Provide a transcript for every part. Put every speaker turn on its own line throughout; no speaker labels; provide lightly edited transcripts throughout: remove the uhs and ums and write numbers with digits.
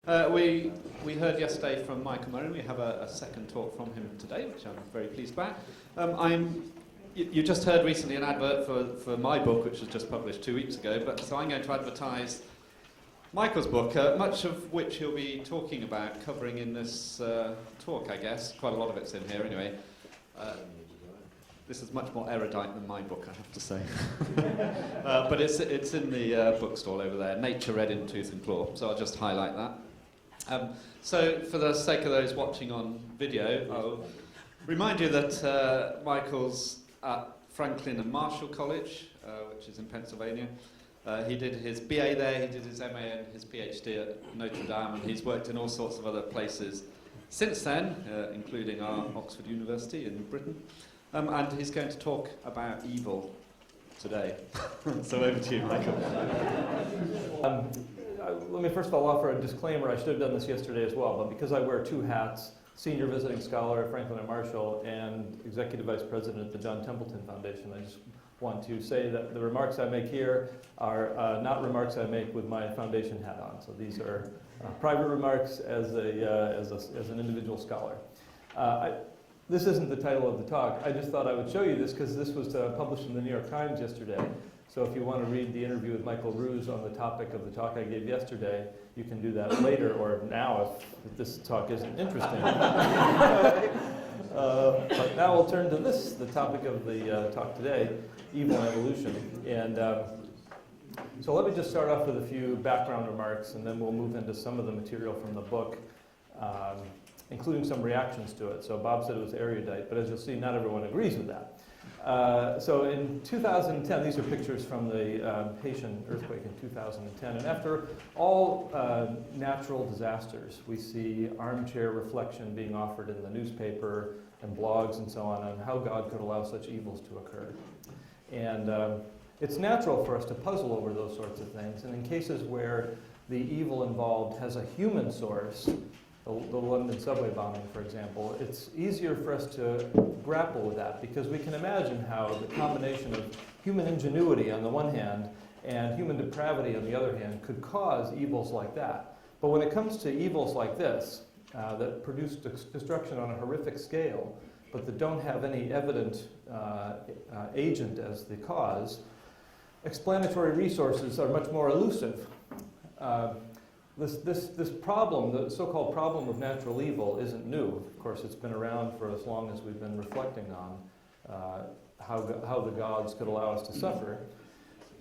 We heard yesterday from Michael Murray. We have a second talk from him today, which I'm very pleased about. You just heard recently an advert for my book, which was just published 2 weeks ago, so I'm going to advertise Michael's book, much of which he'll be talking about, covering in this talk, I guess. Quite a lot of it's in here anyway. This is much more erudite than my book, I have to say. But it's in the bookstall over there, Nature Red in Tooth and Claw, so I'll just highlight that. So for the sake of those watching on video, I'll remind you that Michael's at Franklin and Marshall College, which is in Pennsylvania. He did his BA there, he did his MA and his PhD at Notre Dame, and he's worked in all sorts of other places since then, including our Oxford University in Britain. And he's going to talk about evil today. So over to you, Michael.
Let me first of all offer a disclaimer. I should have done this yesterday as well, but because I wear two hats, Senior Visiting Scholar at Franklin and Marshall and Executive Vice President at the John Templeton Foundation, I just want to say that the remarks I make here are not remarks I make with my foundation hat on. So these are private remarks as an individual scholar. This isn't the title of the talk. I just thought I would show you this because this was published in the New York Times yesterday. So if you want to read the interview with Michael Ruse on the topic of the talk I gave yesterday, you can do that later or now if this talk isn't interesting. But now we'll turn to this, the topic of the talk today, evil and evolution. And so let me just start off with a few background remarks, and then we'll move into some of the material from the book, including some reactions to it. So Bob said it was erudite, but as you'll see, not everyone agrees with that. So in 2010, these are pictures from the Haitian earthquake in 2010, and after all natural disasters, we see armchair reflection being offered in the newspaper and blogs and so on how God could allow such evils to occur. And it's natural for us to puzzle over those sorts of things, and in cases where the evil involved has a human source, the London subway bombing, for example, it's easier for us to grapple with that because we can imagine how the combination of human ingenuity on the one hand and human depravity on the other hand could cause evils like that. But when it comes to evils like this, that produce destruction on a horrific scale, but that don't have any evident agent as the cause, explanatory resources are much more elusive. This problem, the so-called problem of natural evil, isn't new. Of course, it's been around for as long as we've been reflecting on how the gods could allow us to suffer.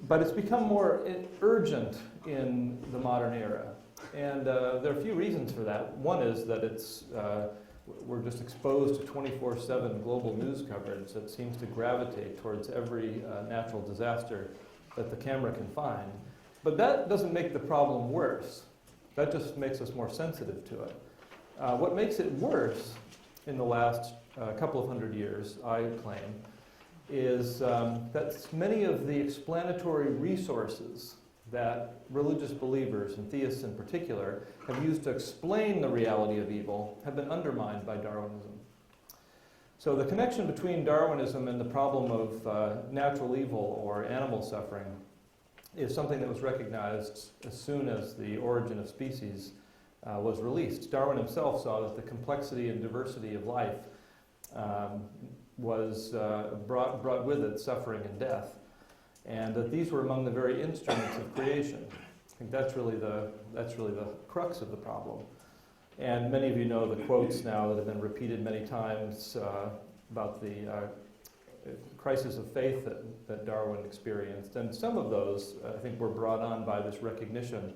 But it's become more urgent in the modern era. And there are a few reasons for that. One is that we're just exposed to 24/7 global news coverage that seems to gravitate towards every natural disaster that the camera can find. But that doesn't make the problem worse. That just makes us more sensitive to it. What makes it worse in the last couple of hundred years, I claim, is that many of the explanatory resources that religious believers, and theists in particular, have used to explain the reality of evil have been undermined by Darwinism. So the connection between Darwinism and the problem of natural evil or animal suffering is something that was recognized as soon as The Origin of Species was released. Darwin himself saw that the complexity and diversity of life was brought with it suffering and death, and that these were among the very instruments of creation. I think that's really the crux of the problem. And many of you know the quotes now that have been repeated many times about the crisis of faith that Darwin experienced. And some of those, I think, were brought on by this recognition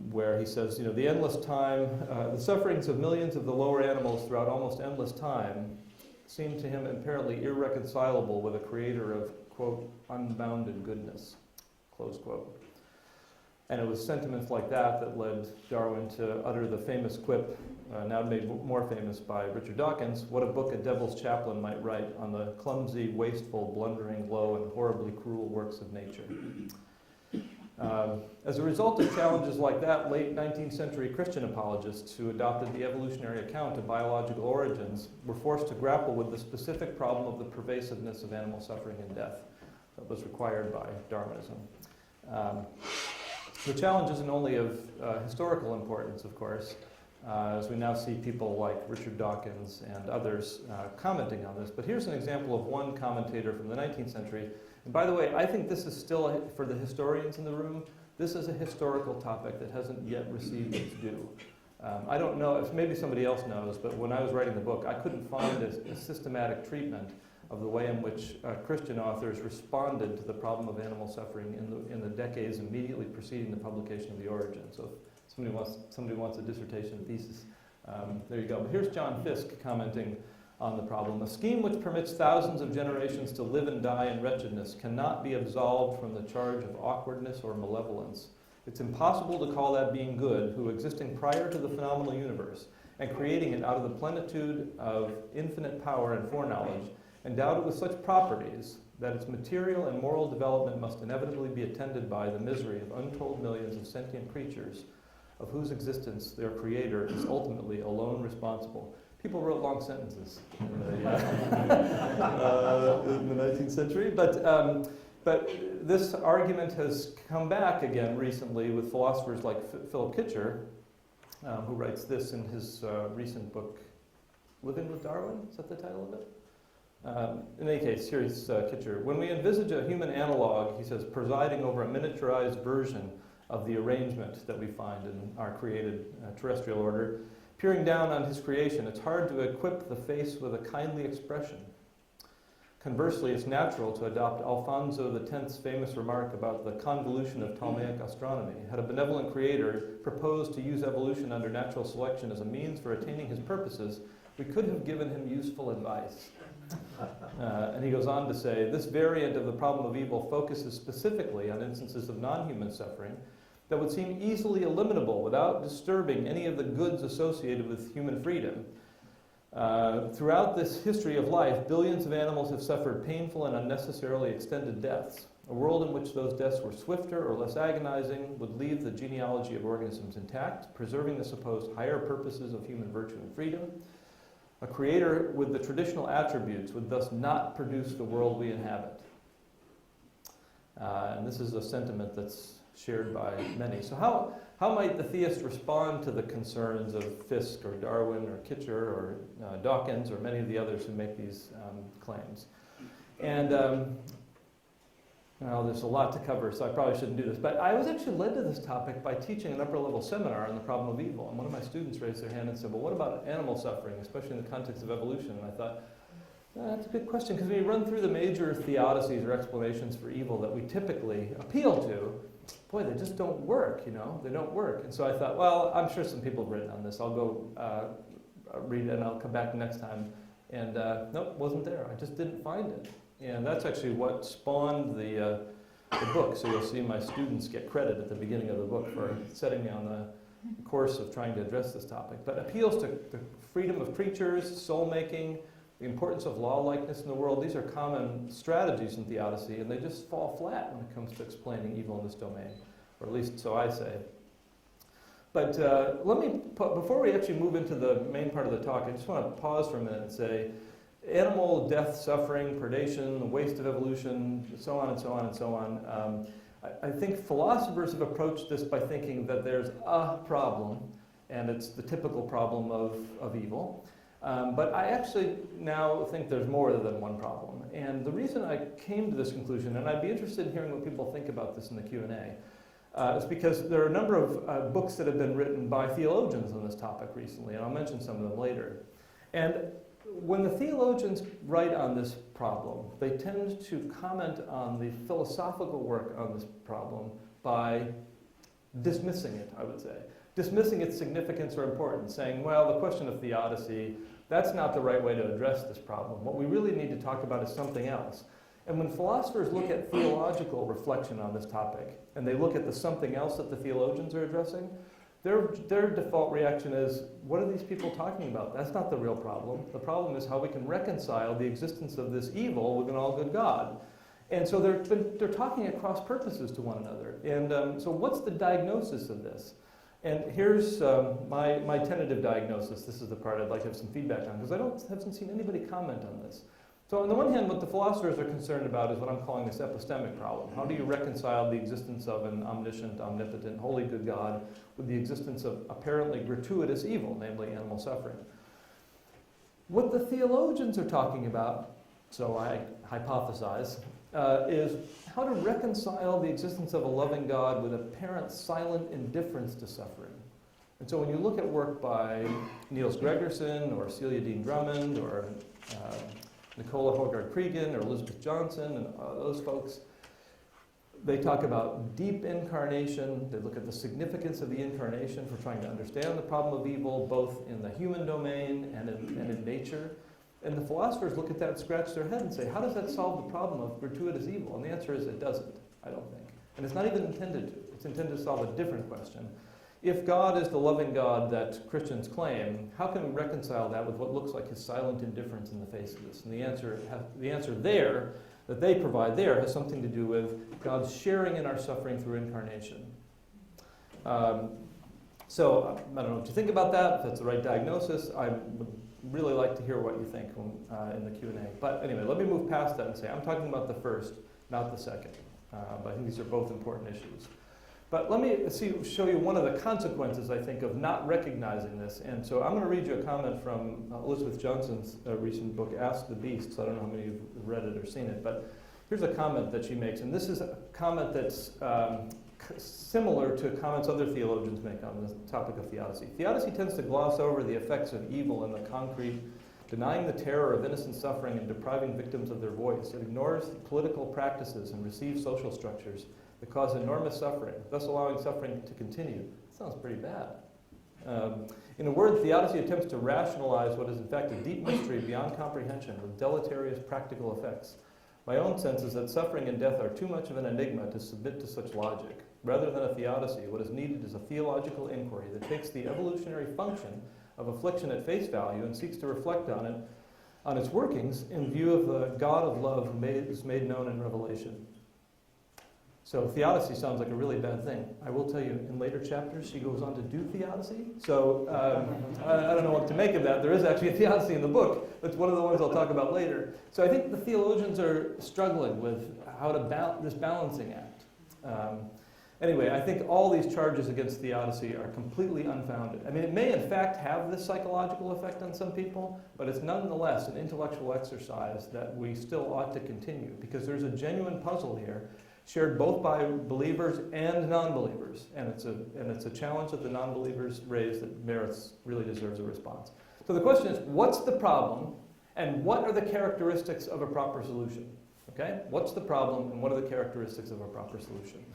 where he says, the endless time, the sufferings of millions of the lower animals throughout almost endless time seemed to him apparently irreconcilable with a creator of, quote, unbounded goodness, close quote. And it was sentiments like that that led Darwin to utter the famous quip, now made more famous by Richard Dawkins, what a book a devil's chaplain might write on the clumsy, wasteful, blundering, low, and horribly cruel works of nature. As a result of challenges like that, late 19th century Christian apologists who adopted the evolutionary account of biological origins were forced to grapple with the specific problem of the pervasiveness of animal suffering and death that was required by Darwinism. The challenge isn't only of historical importance, of course, as we now see people like Richard Dawkins and others commenting on this. But here's an example of one commentator from the 19th century. And by the way, I think this is still, for the historians in the room, this is a historical topic that hasn't yet received its due. I don't know, if maybe somebody else knows, but when I was writing the book, I couldn't find a systematic treatment of the way in which Christian authors responded to the problem of animal suffering in the decades immediately preceding the publication of The Origin. So if somebody wants a dissertation thesis, there you go. But here's John Fiske commenting on the problem. A scheme which permits thousands of generations to live and die in wretchedness cannot be absolved from the charge of awkwardness or malevolence. It's impossible to call that being good, who existing prior to the phenomenal universe and creating it out of the plenitude of infinite power and foreknowledge, endowed it with such properties that its material and moral development must inevitably be attended by the misery of untold millions of sentient creatures, of whose existence their creator is ultimately alone responsible. People wrote long sentences in the 19th century, but this argument has come back again recently with philosophers like Philip Kitcher, who writes this in his recent book, Living with Darwin? Is that the title of it? In any case, here's Kitcher. When we envisage a human analog, he says, presiding over a miniaturized version of the arrangement that we find in our created terrestrial order, peering down on his creation, it's hard to equip the face with a kindly expression. Conversely, it's natural to adopt Alfonso X's famous remark about the convolution of Ptolemaic astronomy. Had a benevolent creator proposed to use evolution under natural selection as a means for attaining his purposes, we could have given him useful advice. And he goes on to say, this variant of the problem of evil focuses specifically on instances of non-human suffering that would seem easily eliminable without disturbing any of the goods associated with human freedom. Throughout this history of life, billions of animals have suffered painful and unnecessarily extended deaths. A world in which those deaths were swifter or less agonizing would leave the genealogy of organisms intact, preserving the supposed higher purposes of human virtue and freedom. A creator with the traditional attributes would thus not produce the world we inhabit. And this is a sentiment that's shared by many. So how might the theist respond to the concerns of Fiske or Darwin or Kitcher or Dawkins or many of the others who make these claims? And well, there's a lot to cover, so I probably shouldn't do this. But I was actually led to this topic by teaching an upper-level seminar on the problem of evil. And one of my students raised their hand and said, well, what about animal suffering, especially in the context of evolution? And I thought, that's a good question, because when you run through the major theodicies or explanations for evil that we typically appeal to, boy, they just don't work, you know? They don't work. And so I thought, well, I'm sure some people have written on this. I'll go read it, and I'll come back next time. And nope, wasn't there. I just didn't find it. And that's actually what spawned the book. So you'll see my students get credit at the beginning of the book for setting me on the course of trying to address this topic. But appeals to the freedom of creatures, soul-making, the importance of law-likeness in the world, these are common strategies in theodicy, and they just fall flat when it comes to explaining evil in this domain, or at least so I say. But let me, before we actually move into the main part of the talk, I just want to pause for a minute and say, animal death, suffering, predation, the waste of evolution, so on and so on and so on. I think philosophers have approached this by thinking that there's a problem, and it's the typical problem of evil. But I actually now think there's more than one problem. And the reason I came to this conclusion, and I'd be interested in hearing what people think about this in the Q&A, is because there are a number of books that have been written by theologians on this topic recently, and I'll mention some of them later. And when the theologians write on this problem, they tend to comment on the philosophical work on this problem by dismissing it, I would say. Dismissing its significance or importance, saying, well, the question of theodicy, that's not the right way to address this problem. What we really need to talk about is something else. And when philosophers look at theological reflection on this topic, and they look at the something else that the theologians are addressing, their default reaction is, what are these people talking about? That's not the real problem. The problem is how we can reconcile the existence of this evil with an all-good God. And so they're talking at cross purposes to one another. And so what's the diagnosis of this? And here's my tentative diagnosis. This is the part I'd like to have some feedback on, because I haven't seen anybody comment on this. So on the one hand, what the philosophers are concerned about is what I'm calling this epistemic problem. How do you reconcile the existence of an omniscient, omnipotent, holy good God with the existence of apparently gratuitous evil, namely animal suffering? What the theologians are talking about, so I hypothesize, is how to reconcile the existence of a loving God with apparent silent indifference to suffering. And so when you look at work by Niels Gregerson or Celia Dean Drummond or Nicola Hogarth-Cregan or Elizabeth Johnson and those folks, they talk about deep incarnation. They look at the significance of the incarnation for trying to understand the problem of evil, both in the human domain and in nature. And the philosophers look at that and scratch their head and say, how does that solve the problem of gratuitous evil? And the answer is it doesn't, I don't think. And it's not even intended to. It's intended to solve a different question. If God is the loving God that Christians claim, how can we reconcile that with what looks like his silent indifference in the face of this? And the answer there, that they provide there, has something to do with God's sharing in our suffering through incarnation. So I don't know what you think about that, if that's the right diagnosis. I would really like to hear what you think in the Q&A. But anyway, let me move past that and say I'm talking about the first, not the second. But I think these are both important issues. But let me show you one of the consequences, I think, of not recognizing this. And so I'm going to read you a comment from Elizabeth Johnson's recent book, Ask the Beasts. I don't know how many of you have read it or seen it, but here's a comment that she makes. And this is a comment that's similar to comments other theologians make on the topic of theodicy. Theodicy tends to gloss over the effects of evil in the concrete, denying the terror of innocent suffering and depriving victims of their voice. It ignores political practices and receives social structures that cause enormous suffering, thus allowing suffering to continue. That sounds pretty bad. In a word, theodicy attempts to rationalize what is in fact a deep mystery beyond comprehension with deleterious practical effects. My own sense is that suffering and death are too much of an enigma to submit to such logic. Rather than a theodicy, what is needed is a theological inquiry that takes the evolutionary function of affliction at face value and seeks to reflect on it, on its workings, in view of the God of love who is made known in Revelation. So theodicy sounds like a really bad thing. I will tell you, in later chapters, she goes on to do theodicy. So I don't know what to make of that. There is actually a theodicy in the book. That's one of the ones I'll talk about later. So I think the theologians are struggling with how to this balancing act. Anyway, I think all these charges against theodicy are completely unfounded. I mean, it may in fact have this psychological effect on some people, but it's nonetheless an intellectual exercise that we still ought to continue, because there's a genuine puzzle here, shared both by believers and non-believers, and it's a challenge that the non-believers raise that really deserves a response. So the question is, what's the problem, and what are the characteristics of a proper solution? Okay, what's the problem, and what are the characteristics of a proper solution?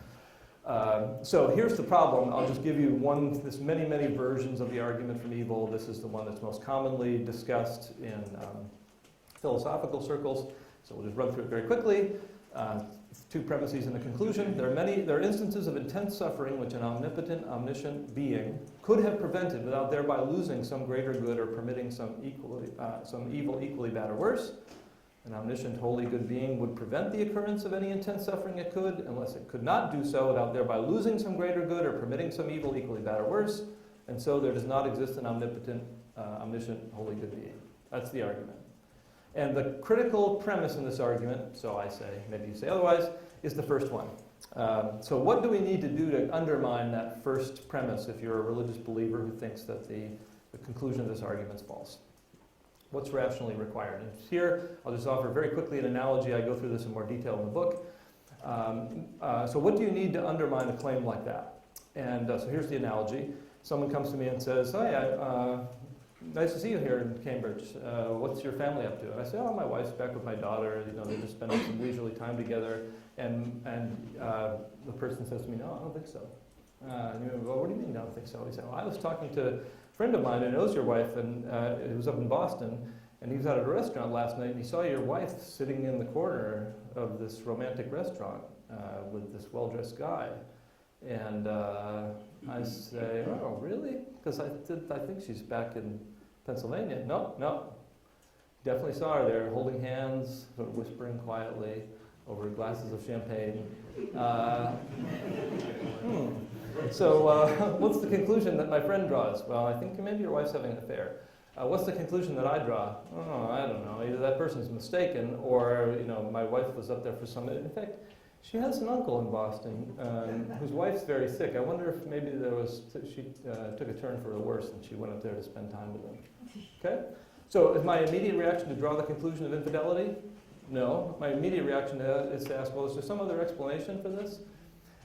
So here's the problem. I'll just give you there's many versions of the argument from evil. This is the one that's most commonly discussed in philosophical circles. So we'll just run through it very quickly. Two premises and a conclusion. There are instances of intense suffering which an omnipotent, omniscient being could have prevented without thereby losing some greater good or permitting some evil equally bad or worse. An omniscient, holy, good being would prevent the occurrence of any intense suffering it could, unless it could not do so without thereby losing some greater good or permitting some evil equally bad or worse. And so there does not exist an omnipotent, omniscient, holy, good being. That's the argument. And the critical premise in this argument, so I say, maybe you say otherwise, is the first one. So what do we need to do to undermine that first premise if you're a religious believer who thinks that the conclusion of this argument is false? What's rationally required? And here, I'll just offer very quickly an analogy. I go through this in more detail in the book. So what do you need to undermine a claim like that? And so here's the analogy. Someone comes to me and says, "Hi, nice to see you here in Cambridge. What's your family up to?" And I say, "Oh, my wife's back with my daughter. You know, they're just spending some leisurely time together." And the person says to me, "No, I don't think so." And you go, "Well, what do you mean, I don't think so?" He said, "Well, I was talking to a friend of mine who knows your wife, and he was up in Boston, and he was out at a restaurant last night, and he saw your wife sitting in the corner of this romantic restaurant with this well-dressed guy." And I say, "Oh, really?" Because I think she's back in Pennsylvania. No. Definitely saw her there, holding hands, sort of whispering quietly over glasses of champagne. So what's the conclusion that my friend draws? Well, I think maybe your wife's having an affair. What's the conclusion that I draw? Oh, I don't know. Either that person's mistaken, or my wife was up there for some. In fact, she has an uncle in Boston whose wife's very sick. I wonder if maybe she took a turn for the worse and she went up there to spend time with him. Okay? So is my immediate reaction to draw the conclusion of infidelity? No. My immediate reaction is to ask, well, is there some other explanation for this?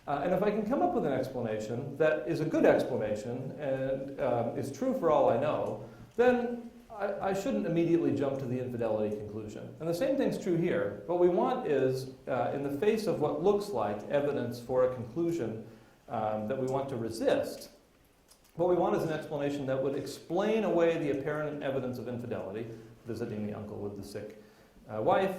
And if I can come up with an explanation that is a good explanation and is true for all I know, then I shouldn't immediately jump to the infidelity conclusion. And the same thing's true here. What we want is, in the face of what looks like evidence for a conclusion that we want to resist, what we want is an explanation that would explain away the apparent evidence of infidelity, visiting the uncle with the sick wife,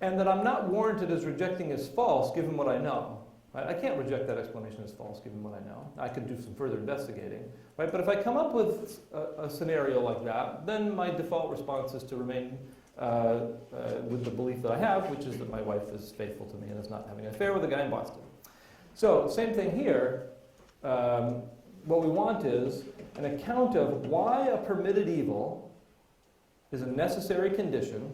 and that I'm not warranted as rejecting as false given what I know. Right? I can't reject that explanation as false given what I know. I could do some further investigating. Right? But if I come up with a scenario like that, then my default response is to remain with the belief that I have, which is that my wife is faithful to me and is not having an affair with a guy in Boston. So, same thing here. What we want is an account of why a permitted evil is a necessary condition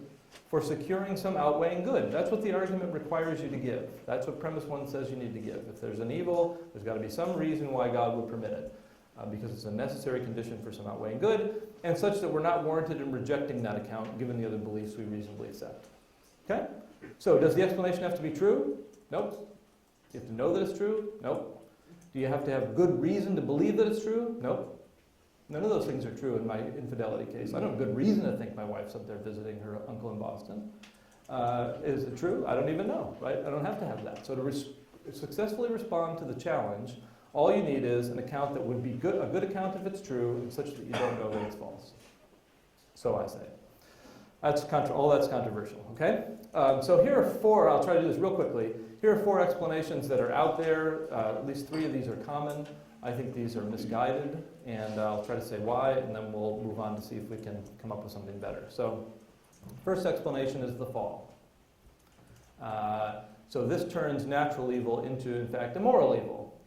for securing some outweighing good. That's what the argument requires you to give. That's what premise 1 says you need to give. If there's an evil, there's got to be some reason why God would permit it, because it's a necessary condition for some outweighing good, and such that we're not warranted in rejecting that account given the other beliefs we reasonably accept. Okay? So does the explanation have to be true? Nope. You have to know that it's true? Nope. Do you have to have good reason to believe that it's true? Nope. None of those things are true in my infidelity case. I don't have good reason to think my wife's up there visiting her uncle in Boston. Is it true? I don't even know, right? I don't have to have that. So to successfully respond to the challenge, all you need is an account that would be a good account if it's true, and such that you don't know that it's false. So I say. All that's controversial, okay? So here are 4, I'll try to do this real quickly. Here are 4 explanations that are out there. At least 3 of these are common. I think these are misguided, and I'll try to say why, and then we'll move on to see if we can come up with something better. So, first explanation is the fall. So this turns natural evil into, in fact, immoral evil.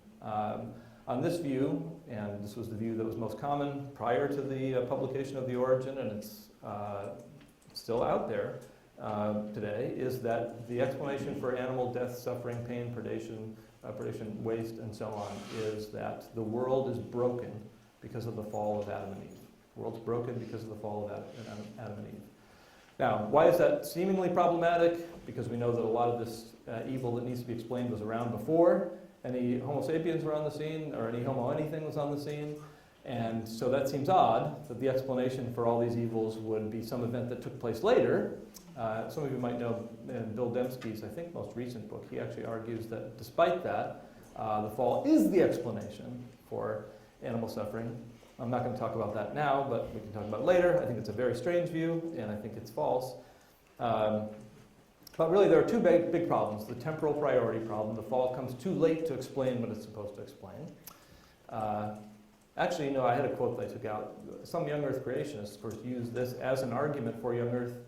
On this view, and this was the view that was most common prior to the publication of The Origin, and it's still out there today, is that the explanation for animal death, suffering, pain, predation, waste, and so on, is that the world is broken because of the fall of Adam and Eve. The world's broken because of the fall of Adam and Eve. Now, why is that seemingly problematic? Because we know that a lot of this evil that needs to be explained was around before any Homo sapiens were on the scene, or any Homo anything was on the scene. And so that seems odd, that the explanation for all these evils would be some event that took place later. Some of you might know in Bill Dembski's, I think, most recent book, he actually argues that despite that, the fall is the explanation for animal suffering. I'm not going to talk about that now, but we can talk about it later. I think it's a very strange view, and I think it's false. But really, there are 2 big problems. The temporal priority problem. The fall comes too late to explain what it's supposed to explain. Actually, I had a quote that I took out. Some young earth creationists, of course, use this as an argument for young earth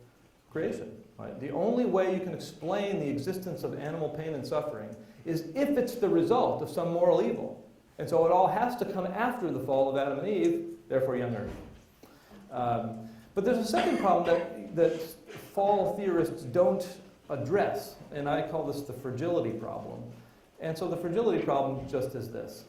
creation. Right? The only way you can explain the existence of animal pain and suffering is if it's the result of some moral evil. And so it all has to come after the fall of Adam and Eve, therefore young earth. But there's a second problem that fall theorists don't address, and I call this the fragility problem. And so the fragility problem just is this.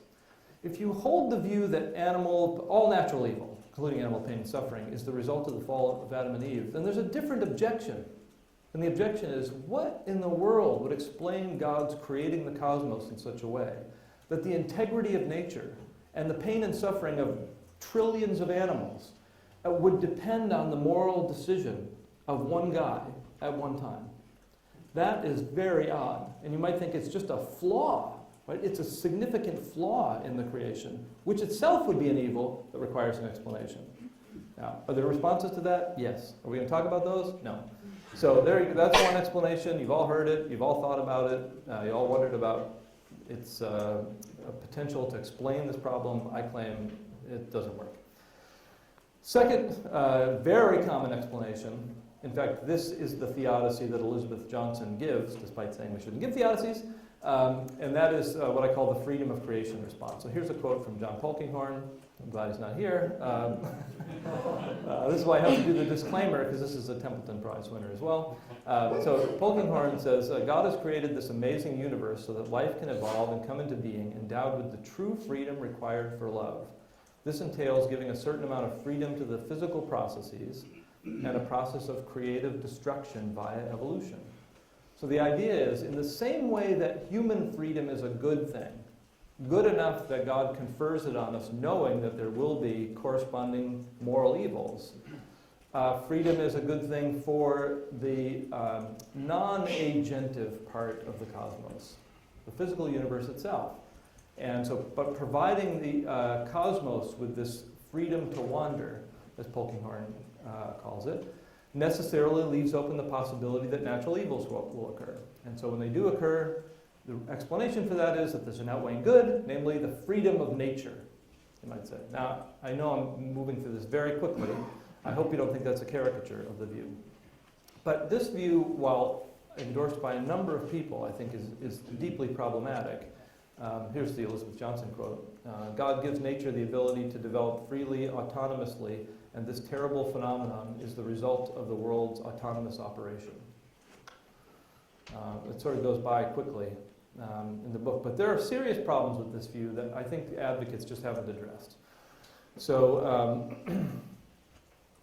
If you hold the view that all natural evil, including animal pain and suffering, is the result of the fall of Adam and Eve, then there's a different objection. And the objection is, what in the world would explain God's creating the cosmos in such a way that the integrity of nature and the pain and suffering of trillions of animals would depend on the moral decision of one guy at one time? That is very odd. And you might think it's just a flaw. Right? It's a significant flaw in the creation, which itself would be an evil that requires an explanation. Now, are there responses to that? Yes. Are we going to talk about those? No. So that's one explanation. You've all heard it. You've all thought about it. You all wondered about its potential to explain this problem. I claim it doesn't work. Second, very common explanation. In fact, this is the theodicy that Elizabeth Johnson gives, despite saying we shouldn't give theodicies. And that is what I call the freedom of creation response. So here's a quote from John Polkinghorne. I'm glad he's not here. This is why I have to do the disclaimer, because this is a Templeton Prize winner as well. So Polkinghorne says, God has created this amazing universe so that life can evolve and come into being, endowed with the true freedom required for love. This entails giving a certain amount of freedom to the physical processes and a process of creative destruction via evolution. So the idea is, in the same way that human freedom is a good thing, good enough that God confers it on us, knowing that there will be corresponding moral evils, freedom is a good thing for the non-agentive part of the cosmos, the physical universe itself. And so, but providing the cosmos with this freedom to wander, as Polkinghorne calls it, necessarily leaves open the possibility that natural evils will occur. And so when they do occur, the explanation for that is that there's an outweighing good, namely the freedom of nature, you might say. Now, I know I'm moving through this very quickly. I hope you don't think that's a caricature of the view. But this view, while endorsed by a number of people, I think is deeply problematic. Here's the Elizabeth Johnson quote. God gives nature the ability to develop freely, autonomously, and this terrible phenomenon is the result of the world's autonomous operation. It sort of goes by quickly in the book, but there are serious problems with this view that I think the advocates just haven't addressed. So,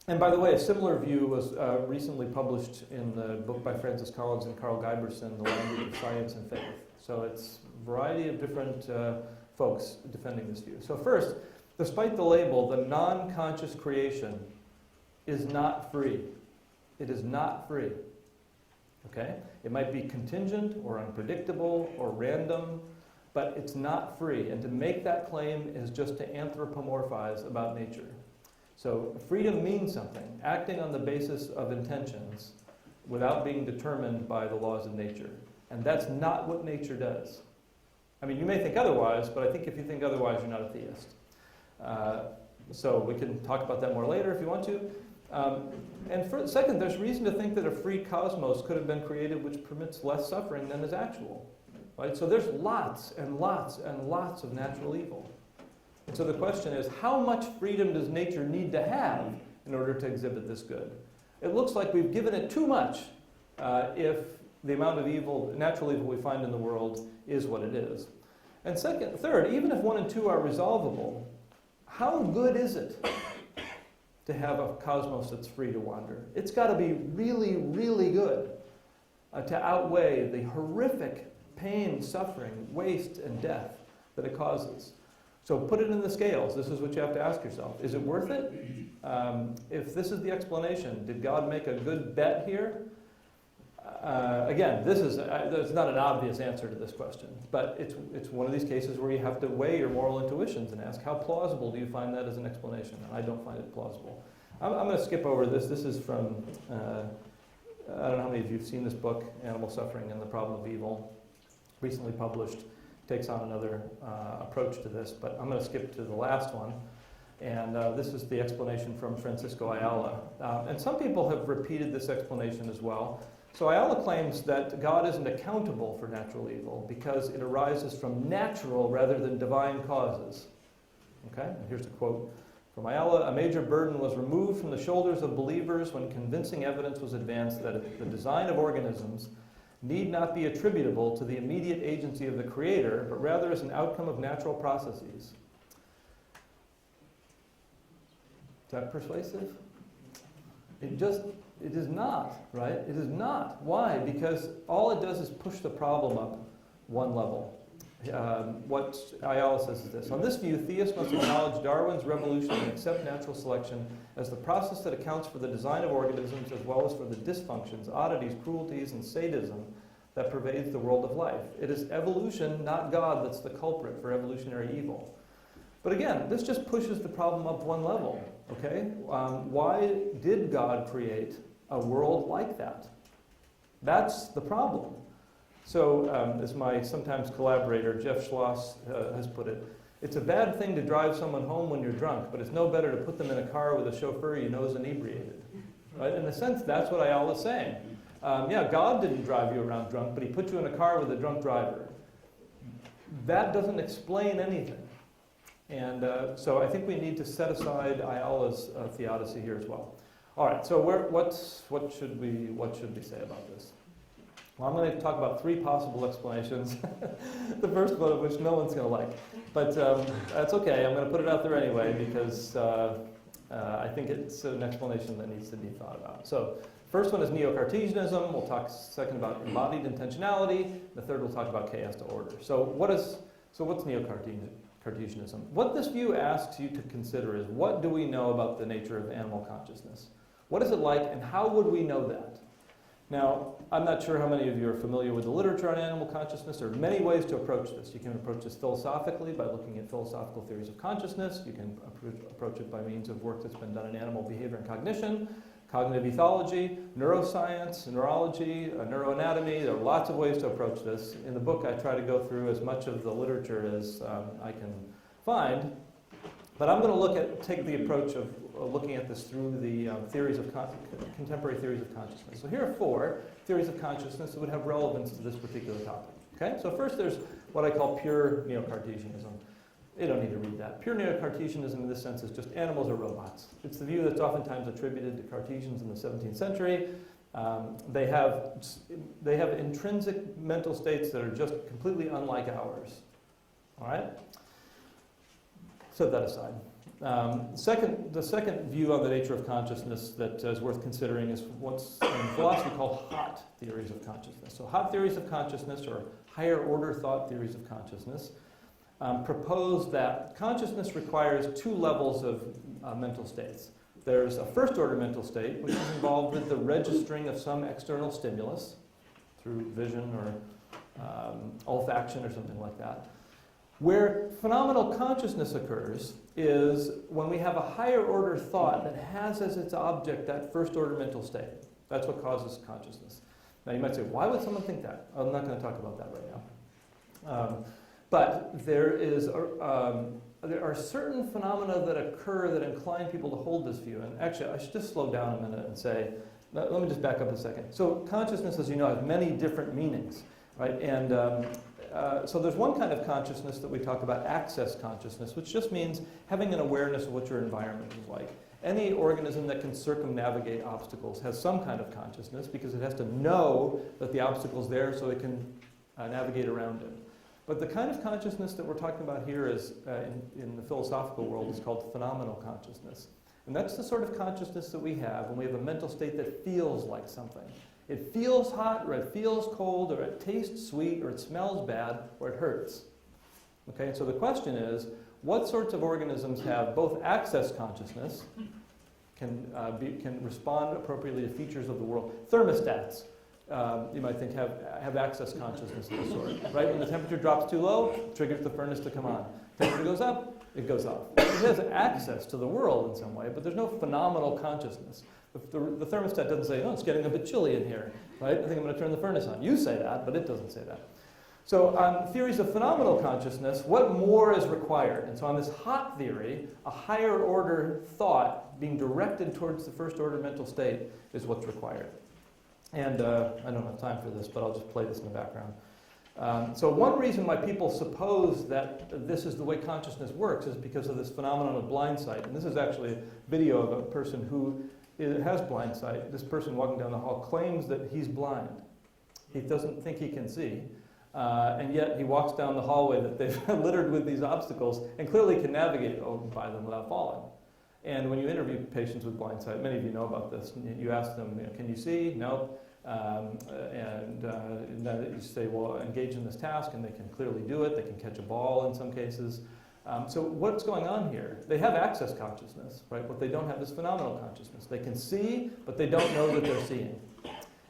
and by the way, a similar view was recently published in the book by Francis Collins and Carl Guiberson, The Language of Science and Faith. So it's a variety of different folks defending this view. So first, despite the label, the non-conscious creation is not free. It is not free. Okay? It might be contingent or unpredictable or random, but it's not free. And to make that claim is just to anthropomorphize about nature. So freedom means something, acting on the basis of intentions without being determined by the laws of nature. And that's not what nature does. I mean, you may think otherwise, but I think if you think otherwise, you're not a theist. So we can talk about that more later if you want to. And second, there's reason to think that a free cosmos could have been created which permits less suffering than is actual. Right? So there's lots and lots and lots of natural evil. And so the question is, how much freedom does nature need to have in order to exhibit this good? It looks like we've given it too much if the amount of evil, natural evil we find in the world is what it is. And third, even if 1 and 2 are resolvable, how good is it to have a cosmos that's free to wander? It's got to be really, really good to outweigh the horrific pain, suffering, waste, and death that it causes. So put it in the scales. This is what you have to ask yourself. Is it worth it? If this is the explanation, did God make a good bet here? Again, there's not an obvious answer to this question, but it's one of these cases where you have to weigh your moral intuitions and ask, how plausible do you find that as an explanation? And I don't find it plausible. I'm going to skip over this. This is from, I don't know how many of you have seen this book, Animal Suffering and the Problem of Evil, recently published, takes on another approach to this, but I'm going to skip to the last one. And this is the explanation from Francisco Ayala. And some people have repeated this explanation as well. So Ayala claims that God isn't accountable for natural evil because it arises from natural rather than divine causes. Okay, and here's a quote from Ayala. A major burden was removed from the shoulders of believers when convincing evidence was advanced that the design of organisms need not be attributable to the immediate agency of the Creator, but rather as an outcome of natural processes. Is that persuasive? It is not, right? It is not. Why? Because all it does is push the problem up one level. What Ayala says is this. On this view, theists must acknowledge Darwin's revolution and accept natural selection as the process that accounts for the design of organisms as well as for the dysfunctions, oddities, cruelties, and sadism that pervades the world of life. It is evolution, not God, that's the culprit for evolutionary evil. But again, this just pushes the problem up one level, okay? Why did God create a world like that? That's the problem. So, as my sometimes collaborator, Jeff Schloss, has put it, it's a bad thing to drive someone home when you're drunk, but it's no better to put them in a car with a chauffeur you know is inebriated. Right? In a sense, that's what Ayala's saying. Yeah, God didn't drive you around drunk, but he put you in a car with a drunk driver. that doesn't explain anything. And so I think we need to set aside Ayala's theodicy here as well. All right, so what should we say about this? Well, I'm going to talk about 3 possible explanations, the first one of which no one's going to like. But that's okay, I'm going to put it out there anyway because I think it's an explanation that needs to be thought about. So, first one is Neo-Cartesianism. We'll talk second about embodied intentionality. The third we'll talk about chaos to order. So what's Neo-Cartesianism? What this view asks you to consider is, what do we know about the nature of animal consciousness? What is it like, and how would we know that? Now, I'm not sure how many of you are familiar with the literature on animal consciousness. There are many ways to approach this. You can approach this philosophically by looking at philosophical theories of consciousness. You can approach it by means of work that's been done in animal behavior and cognition, cognitive ethology, neuroscience, neurology, neuroanatomy. There are lots of ways to approach this. In the book, I try to go through as much of the literature as I can find. But I'm going to take the approach of looking at this through the contemporary theories of consciousness. So here are 4 theories of consciousness that would have relevance to this particular topic. Okay? So first there's what I call pure Neo-Cartesianism. You don't need to read that. Pure Neo-Cartesianism in this sense is just animals are robots. It's the view that's oftentimes attributed to Cartesians in the 17th century. They have intrinsic mental states that are just completely unlike ours. All right? Set that aside. The second view on the nature of consciousness that is worth considering is what's in philosophy called hot theories of consciousness. So hot theories of consciousness, or higher order thought theories of consciousness, propose that consciousness requires 2 levels of mental states. There's a first order mental state, which is involved with the registering of some external stimulus through vision or olfaction or something like that. Where phenomenal consciousness occurs is when we have a higher order thought that has as its object that first order mental state. That's what causes consciousness. Now you might say, why would someone think that? I'm not going to talk about that right now. But there are certain phenomena that occur that incline people to hold this view. And actually, I should just slow down a minute and say, let me just back up a second. So consciousness, as you know, has many different meanings, right? And so there's one kind of consciousness that we talk about, access consciousness, which just means having an awareness of what your environment is like. Any organism that can circumnavigate obstacles has some kind of consciousness because it has to know that the obstacle's there so it can navigate around it. But the kind of consciousness that we're talking about here is, in the philosophical world, is called phenomenal consciousness. And that's the sort of consciousness that we have when we have a mental state that feels like something. It feels hot, or it feels cold, or it tastes sweet, or it smells bad, or it hurts. Okay, so the question is, what sorts of organisms have both access consciousness, can respond appropriately to features of the world? Thermostats, you might think, have access consciousness of the sort. Right? When the temperature drops too low, it triggers the furnace to come on. Temperature goes up, it goes off. It has access to the world in some way, but there's no phenomenal consciousness. The thermostat doesn't say, oh, it's getting a bit chilly in here, right? I think I'm going to turn the furnace on. You say that, but it doesn't say that. So on theories of phenomenal consciousness, what more is required? And so on this hot theory, a higher order thought being directed towards the first order mental state is what's required. And I don't have time for this, but I'll just play this in the background. So one reason why people suppose that this is the way consciousness works is because of this phenomenon of blind sight. And this is actually a video of a person who has blind sight. This person walking down the hall claims that he's blind. He doesn't think he can see. And yet he walks down the hallway that they've littered with these obstacles and clearly can navigate by them without falling. And when you interview patients with blind sight, many of you know about this, you ask them, can you see? No. And then you say, well, engage in this task, and they can clearly do it. They can catch a ball in some cases. So what's going on here? They have access consciousness, right? What they don't have is phenomenal consciousness. They can see, but they don't know that they're seeing.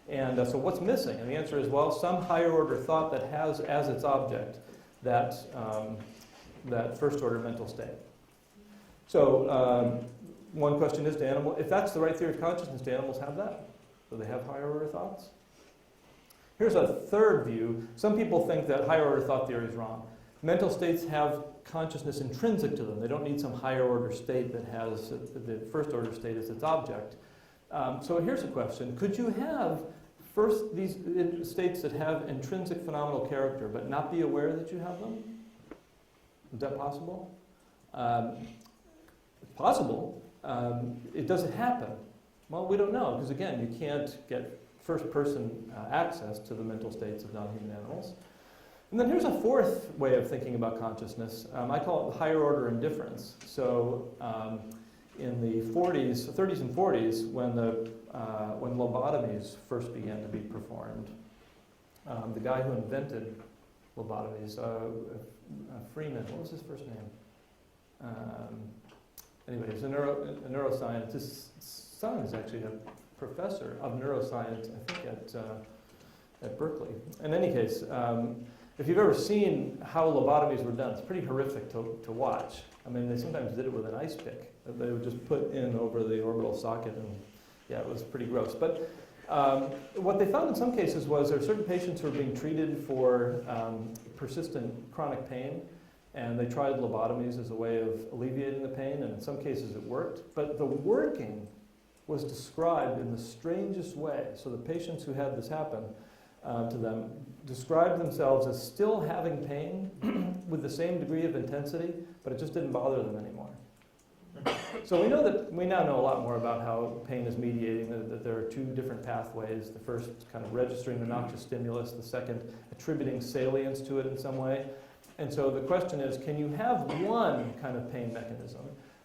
And so what's missing? And the answer is, well, some higher order thought that has as its object that first order mental state. So one question is, if that's the right theory of consciousness, do animals have that? Do they have higher order thoughts? Here's a third view. Some people think that higher order thought theory is wrong. Mental states have consciousness intrinsic to them. They don't need some higher order state that has the first order state as its object. So here's a question. Could you have first, these states that have intrinsic phenomenal character, but not be aware that you have them? Is that possible? It's possible. Does it happen? Well, we don't know, because again, you can't get first-person access to the mental states of non-human animals. And then here's a fourth way of thinking about consciousness. I call it higher order indifference. So in the 30s and 40s, when lobotomies first began to be performed, the guy who invented lobotomies, Freeman, what was his first name? Anyway, he's a neuroscientist. His son is actually a professor of neuroscience, I think, at Berkeley. In any case, if you've ever seen how lobotomies were done, it's pretty horrific to watch. I mean, they sometimes did it with an ice pick that they would just put in over the orbital socket, and yeah, it was pretty gross. But what they found in some cases was there are certain patients who were being treated for persistent chronic pain, and they tried lobotomies as a way of alleviating the pain, and in some cases it worked. But the working was described in the strangest way. So the patients who had this happen to them described themselves as still having pain with the same degree of intensity, but it just didn't bother them anymore. So we now know a lot more about how pain is mediating, that there are two different pathways. The first kind of registering the noxious stimulus, the second attributing salience to it in some way. And so the question is, can you have one kind of pain mechanism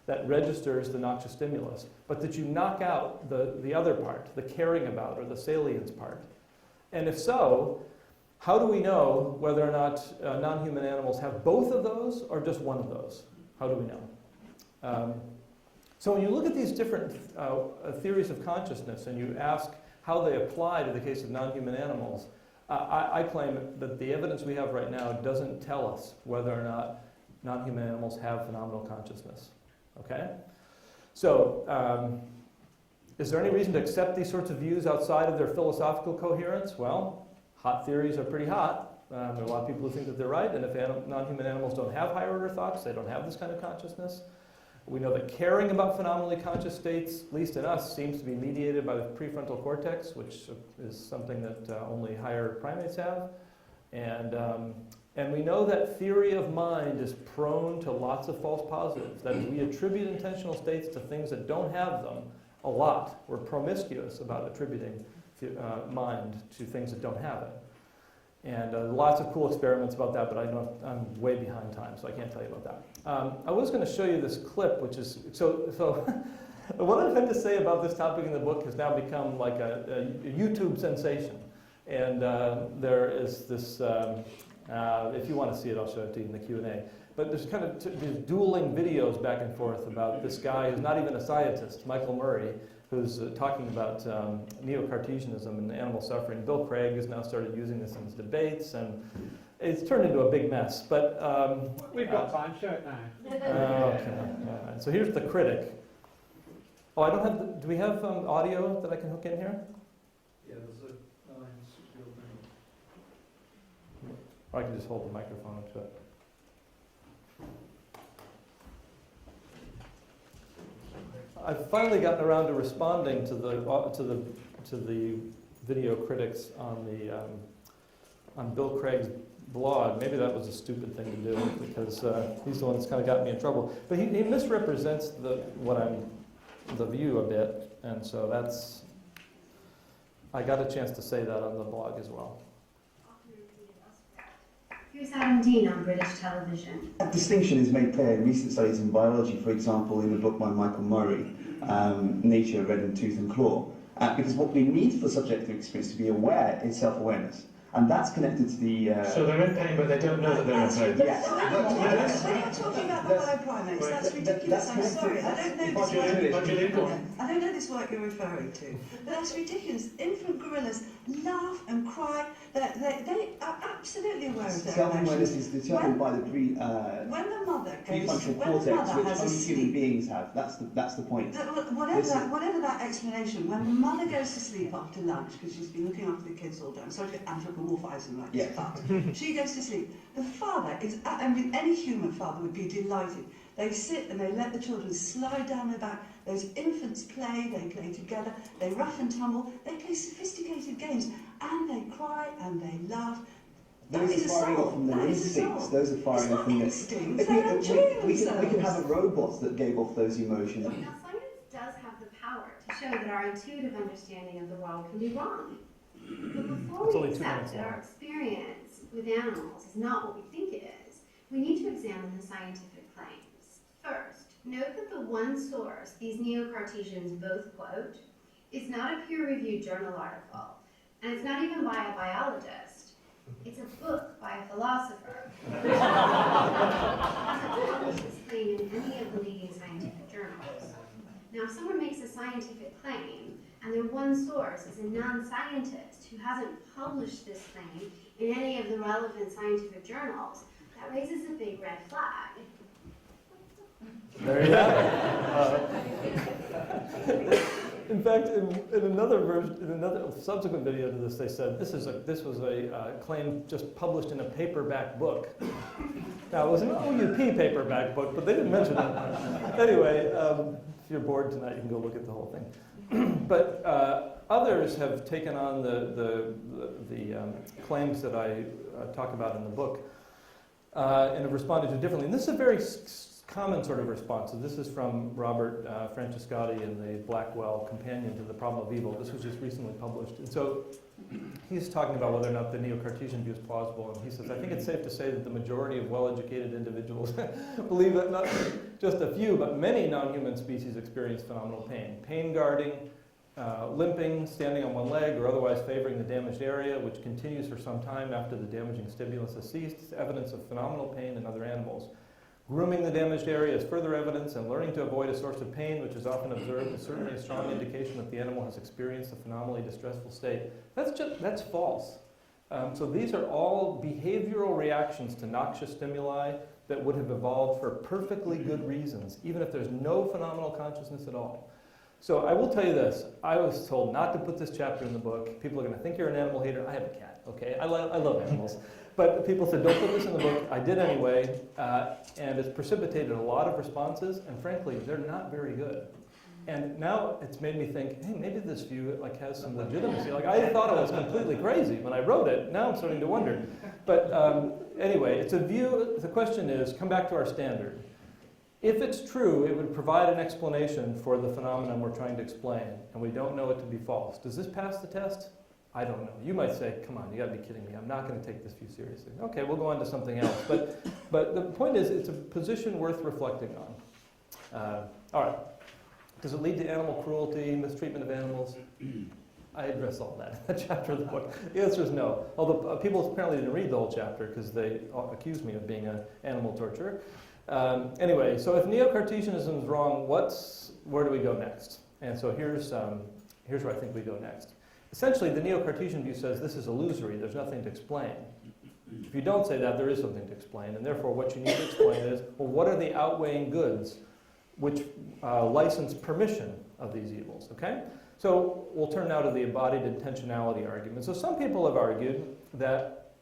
that registers the noxious stimulus, but that you knock out the other part, the caring about or the salience part? And if so, how do we know whether or not non-human animals have both of those or just one of those? How do we know? So when you look at these different theories of consciousness and you ask how they apply to the case of non-human animals, I claim that the evidence we have right now doesn't tell us whether or not non-human animals have phenomenal consciousness. Okay? So, is there any reason to accept these sorts of views outside of their philosophical coherence? Well, hot theories are pretty hot. There are a lot of people who think that they're right, and if non-human animals don't have higher order thoughts, they don't have this kind of consciousness. We know that caring about phenomenally conscious states, at least in us, seems to be mediated by the prefrontal cortex, which is something that only higher primates have. And we know that theory of mind is prone to lots of false positives. That is, we attribute intentional states to things that don't have them a lot. We're promiscuous about attributing mind to things that don't have it. And lots of cool experiments about that, but I know I'm way behind time, so I can't tell you about that. I was going to show you this clip, which is, so what I've had to say about this topic in the book has now become like a YouTube sensation. And there is this, if you want to see it, I'll show it to you in the Q&A. But there's kind of these dueling videos back and forth about this guy who's not even a scientist, Michael Murray, who's talking about neo-Cartesianism and animal suffering. Bill Craig has now started using this in his debates, and it's turned into a big mess. But
we've got time, show it now.
Okay. So here's the critic. Oh, I don't have. Do we have audio that I can hook in here?
Yeah, there's a
Or I can just hold the microphone up to it. I've finally gotten around to responding to the video critics on Bill Craig's blog. Maybe that was a stupid thing to do because he's the one that's kind of got me in trouble. But he misrepresents the view a bit, and so that's. I got a chance to say that on the blog as well.
Who's Adam Dean on British television?
That distinction is made clear in recent studies in biology, for example, in the book by Michael Murray, Nature, Red in Tooth and Claw. Because what we need for subjective experience to be aware is self-awareness. And that's connected to the...
So they're in pain, but they don't know that they're in pain.
Yes.
When you're talking about the fellow primates, that's ridiculous. I'm sorry. I don't know this work you're referring to. But that's ridiculous. Infant gorillas laugh and cry. They are absolutely aware of their
Self-awareness
emotions.
is determined by the
When the mother goes,
prefrontal
when a
cortex,
mother
which
has a
only human
sleep,
beings have. That's the point.
whatever that explanation, when the mother goes to sleep after lunch, because she's been looking after the kids all day, I'm sorry to anthropomorphise them like this, but she goes to sleep. The father is, I mean, any human father would be delighted. They sit and they let the children slide down their back. Those infants play, they play together, they rough and tumble, they play sophisticated games, and they cry and they laugh.
Those are firing off from their instincts. Those are firing off from their
instincts. They're enjoying
we can
themselves.
have a robots that gave off those emotions.
Now, science does have the power to show that our intuitive understanding of the world can be wrong. But before
It's
we
only 2
accept
minutes
that
long.
our experience with animals is not what we think it is, we need to examine the scientific claims. First, note that the one source these neo-Cartesians both quote is not a peer-reviewed journal article, and it's not even by a biologist. It's a book by a philosopher. It doesn't publish this claim in any of the leading scientific journals. Now, if someone makes a scientific claim, and their one source is a non-scientist who hasn't published this claim in any of the relevant scientific journals, that raises a big red flag.
There you have it. In fact, in another version, in another subsequent video to this, they said this was a claim just published in a paperback book. Now, it was an OUP paperback book, but they didn't mention it. Anyway, if you're bored tonight, you can go look at the whole thing. But others have taken on the claims that I talk about in the book and have responded to differently. And this is a very common sort of response. So this is from Robert Francescotti in the Blackwell Companion to the Problem of Evil. This was just recently published. And so he's talking about whether or not the neo-Cartesian view is plausible. And he says, I think it's safe to say that the majority of well-educated individuals believe that not just a few, but many non-human species experience phenomenal pain. Pain guarding, limping, standing on one leg, or otherwise favoring the damaged area, which continues for some time after the damaging stimulus has ceased, is evidence of phenomenal pain in other animals. Grooming the damaged area is further evidence, and learning to avoid a source of pain, which is often observed, is certainly a strong indication that the animal has experienced a phenomenally distressful state. That's false. So these are all behavioral reactions to noxious stimuli that would have evolved for perfectly good reasons, even if there's no phenomenal consciousness at all. So I will tell you this. I was told not to put this chapter in the book. People are going to think you're an animal hater. I have a cat, okay? I love animals. But people said, don't put this in the book. I did anyway, and it's precipitated a lot of responses, and frankly, they're not very good. And now it's made me think, hey, maybe this view has some legitimacy. Like, I thought I was completely crazy when I wrote it. Now I'm starting to wonder. But anyway, it's a view. The question is, come back to our standard. If it's true, it would provide an explanation for the phenomenon we're trying to explain, and we don't know it to be false. Does this pass the test? I don't know. You might say, come on, you got to be kidding me. I'm not going to take this view seriously. Okay, we'll go on to something else. But the point is, it's a position worth reflecting on. All right. Does it lead to animal cruelty, mistreatment of animals? I address all that in that chapter of the book. The answer is no. Although people apparently didn't read the whole chapter because they accused me of being an animal torturer. Anyway, so if neo-Cartesianism is wrong, where do we go next? And so here's where I think we go next. Essentially, the neo-Cartesian view says this is illusory, there's nothing to explain. If you don't say that, there is something to explain, and therefore what you need to explain is, well, what are the outweighing goods which license permission of these evils, okay? So we'll turn now to the embodied intentionality argument. So some people have argued that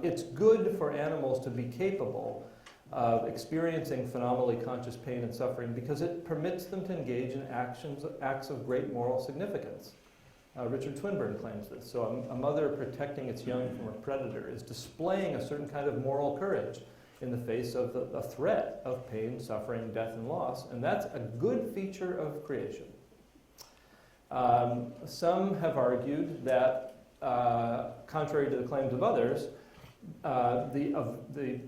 it's good for animals to be capable of experiencing phenomenally conscious pain and suffering because it permits them to engage in acts of great moral significance. Richard Swinburne claims this. So a mother protecting its young from a predator is displaying a certain kind of moral courage in the face of a threat of pain, suffering, death, and loss. And that's a good feature of creation. Some have argued that, contrary to the claims of others, the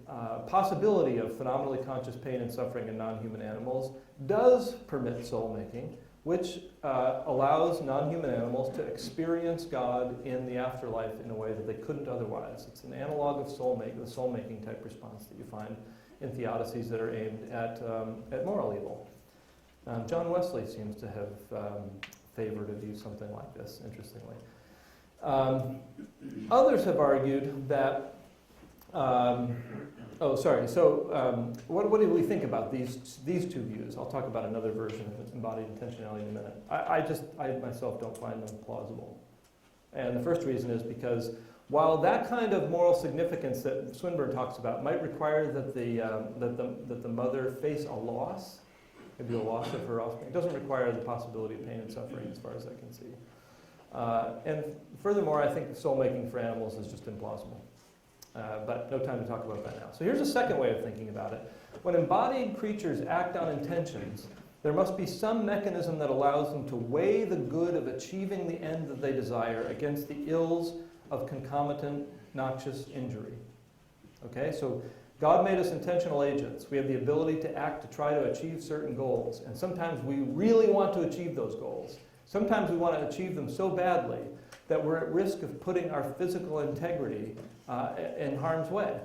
possibility of phenomenally conscious pain and suffering in non-human animals does permit soul-making, which allows non-human animals to experience God in the afterlife in a way that they couldn't otherwise. It's an analog of the soul-making type response that you find in theodicies that are aimed at moral evil. John Wesley seems to have favored a view something like this, interestingly. Others have argued that Oh, sorry. So what do we think about these two views? I'll talk about another version of embodied intentionality in a minute. I myself don't find them plausible. And the first reason is because while that kind of moral significance that Swinburne talks about might require that the mother face a loss, maybe a loss of her offspring, it doesn't require the possibility of pain and suffering as far as I can see. And furthermore, I think soul-making for animals is just implausible. But no time to talk about that now. So here's a second way of thinking about it. When embodied creatures act on intentions, there must be some mechanism that allows them to weigh the good of achieving the end that they desire against the ills of concomitant noxious injury. Okay, so God made us intentional agents. We have the ability to act to try to achieve certain goals. And sometimes we really want to achieve those goals. Sometimes we want to achieve them so badly that we're at risk of putting our physical integrity in harm's way.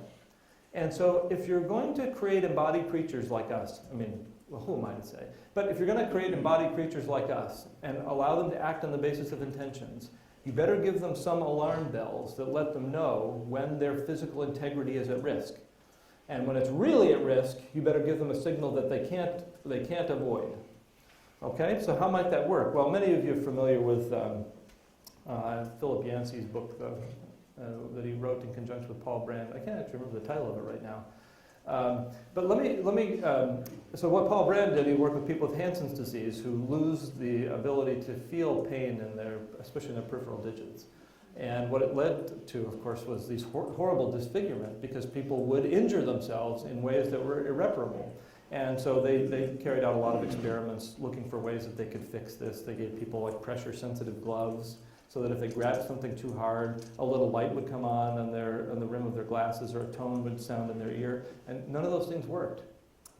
And so if you're going to create embodied creatures like us, I mean, well, who am I to say? But if you're going to create embodied creatures like us and allow them to act on the basis of intentions, you better give them some alarm bells that let them know when their physical integrity is at risk. And when it's really at risk, you better give them a signal that they can't avoid. Okay, so how might that work? Well, many of you are familiar with Philip Yancey's book that he wrote in conjunction with Paul Brand. I can't actually remember the title of it right now. But let me. So what Paul Brand did, he worked with people with Hansen's disease who lose the ability to feel pain in their, especially in their peripheral digits. And what it led to, of course, was these horrible disfigurement because people would injure themselves in ways that were irreparable. And so they carried out a lot of experiments looking for ways that they could fix this. They gave people like pressure-sensitive gloves so that if they grabbed something too hard, a little light would come on the rim of their glasses or a tone would sound in their ear. And none of those things worked.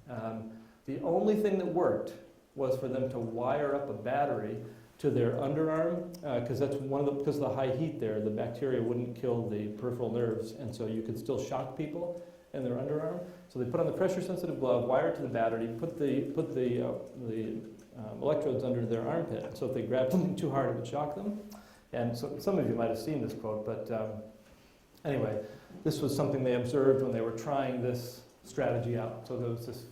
The only thing that worked was for them to wire up a battery to their underarm, because because of the high heat there, the bacteria wouldn't kill the peripheral nerves, and so you could still shock people in their underarm. So they put on the pressure-sensitive glove, wire it to the battery, put the electrodes under their armpit. So if they grabbed something too hard, it would shock them. And so some of you might have seen this quote, but anyway, this was something they observed when they were trying this strategy out. So there was this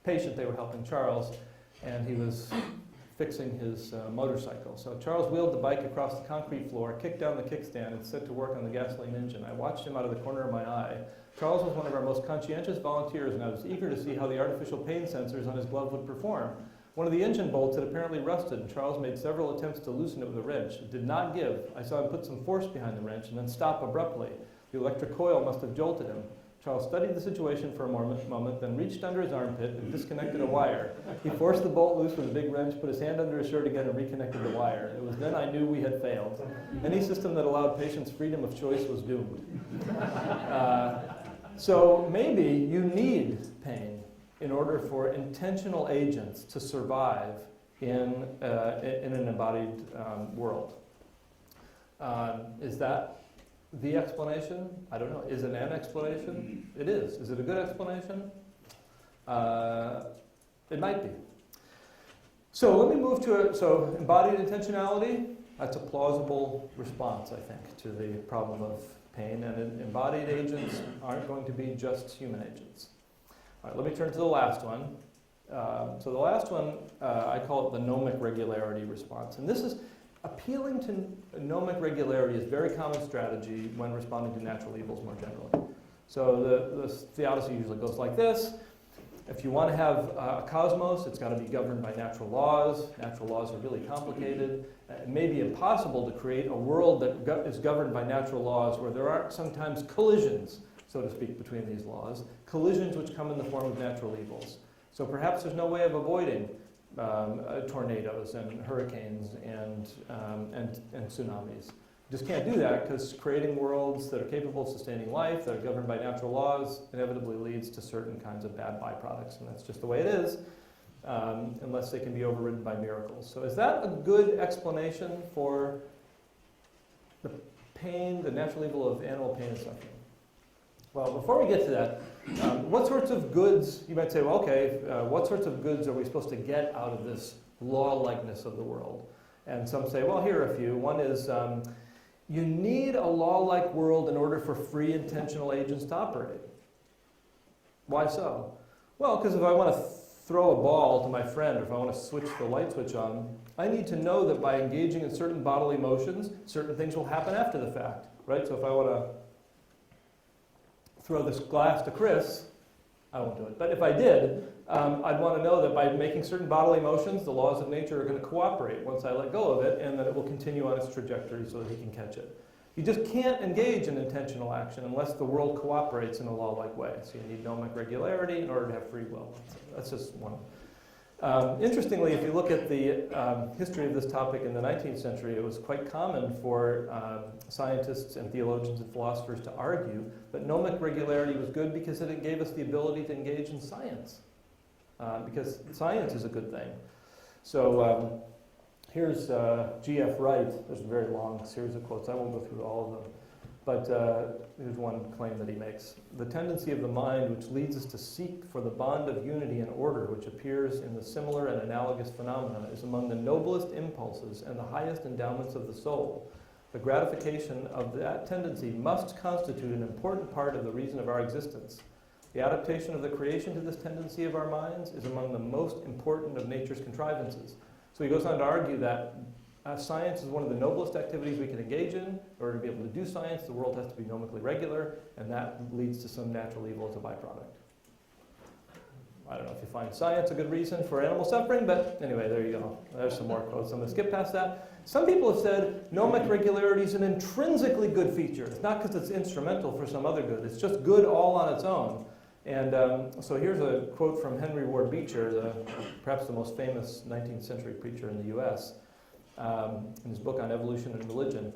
patient they were helping, Charles, and he was fixing his motorcycle. So Charles wheeled the bike across the concrete floor, kicked down the kickstand, and set to work on the gasoline engine. I watched him out of the corner of my eye. Charles was one of our most conscientious volunteers, and I was eager to see how the artificial pain sensors on his glove would perform. One of the engine bolts had apparently rusted, and Charles made several attempts to loosen it with a wrench. It did not give. I saw him put some force behind the wrench and then stop abruptly. The electric coil must have jolted him. Charles studied the situation for a moment, then reached under his armpit and disconnected a wire. He forced the bolt loose with a big wrench, put his hand under his shirt again, and reconnected the wire. It was then I knew we had failed. Any system that allowed patients freedom of choice was doomed. So maybe you need pain in order for intentional agents to survive in an embodied world. Is that the explanation? I don't know. Is it an explanation? It is. Is it a good explanation? It might be. So let me move to so embodied intentionality. That's a plausible response, I think, to the problem of pain. And embodied agents aren't going to be just human agents. All right, let me turn to the last one. So the last one, I call it the gnomic regularity response. And this is appealing to gnomic regularity is a very common strategy when responding to natural evils more generally. So the theodicy usually goes like this. If you want to have a cosmos, it's got to be governed by natural laws. Natural laws are really complicated. It may be impossible to create a world that is governed by natural laws where there are sometimes collisions, so to speak, between these laws, collisions which come in the form of natural evils. So perhaps there's no way of avoiding tornadoes and hurricanes and tsunamis. You just can't do that because creating worlds that are capable of sustaining life, that are governed by natural laws, inevitably leads to certain kinds of bad byproducts, and that's just the way it is, unless they can be overridden by miracles. So is that a good explanation for the pain, the natural evil of animal pain and suffering? Well, before we get to that, what sorts of goods, you might say, well, okay, what sorts of goods are we supposed to get out of this law-likeness of the world? And some say, well, here are a few. One is you need a law-like world in order for free intentional agents to operate. Why so? Well, because if I want to throw a ball to my friend, or if I want to switch the light switch on, I need to know that by engaging in certain bodily motions, certain things will happen after the fact, right? So if I want to throw this glass to Chris, I won't do it. But if I did, I'd want to know that by making certain bodily motions, the laws of nature are going to cooperate once I let go of it, and that it will continue on its trajectory so that he can catch it. You just can't engage in intentional action unless the world cooperates in a law-like way. So you need gnomic regularity in order to have free will. That's just one. Interestingly, if you look at the history of this topic in the 19th century, it was quite common for scientists and theologians and philosophers to argue that gnomic regularity was good because it gave us the ability to engage in science. Because science is a good thing. So here's G.F. Wright. There's a very long series of quotes. I won't go through all of them. But here's one claim that he makes. The tendency of the mind which leads us to seek for the bond of unity and order which appears in the similar and analogous phenomena is among the noblest impulses and the highest endowments of the soul. The gratification of that tendency must constitute an important part of the reason of our existence. The adaptation of the creation to this tendency of our minds is among the most important of nature's contrivances. So he goes on to argue that science is one of the noblest activities we can engage in order to be able to do science. The world has to be nomically regular, and that leads to some natural evil as a byproduct. I don't know if you find science a good reason for animal suffering, but anyway, there you go. There's some more quotes. I'm going to skip past that. Some people have said gnomic regularity is an intrinsically good feature. It's not because it's instrumental for some other good. It's just good all on its own. And so here's a quote from Henry Ward Beecher, perhaps the most famous 19th century preacher in the U.S., in his book on evolution and religion.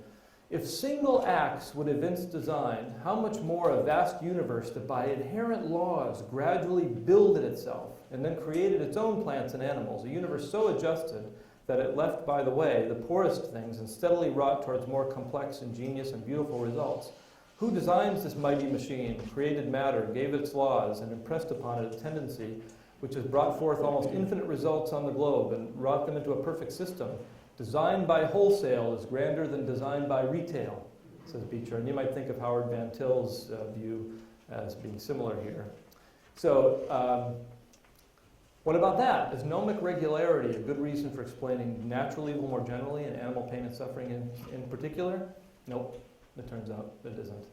If single acts would evince design, how much more a vast universe that by inherent laws gradually builded itself and then created its own plants and animals, a universe so adjusted that it left by the way the poorest things and steadily wrought towards more complex, ingenious, and beautiful results. Who designs this mighty machine, created matter, gave its laws, and impressed upon it a tendency which has brought forth almost infinite results on the globe and wrought them into a perfect system? Design by wholesale is grander than design by retail, says Beecher. And you might think of Howard Van Til's view as being similar here. So what about that? Is gnomic regularity a good reason for explaining natural evil more generally and animal pain and suffering in particular? Nope. It turns out it isn't.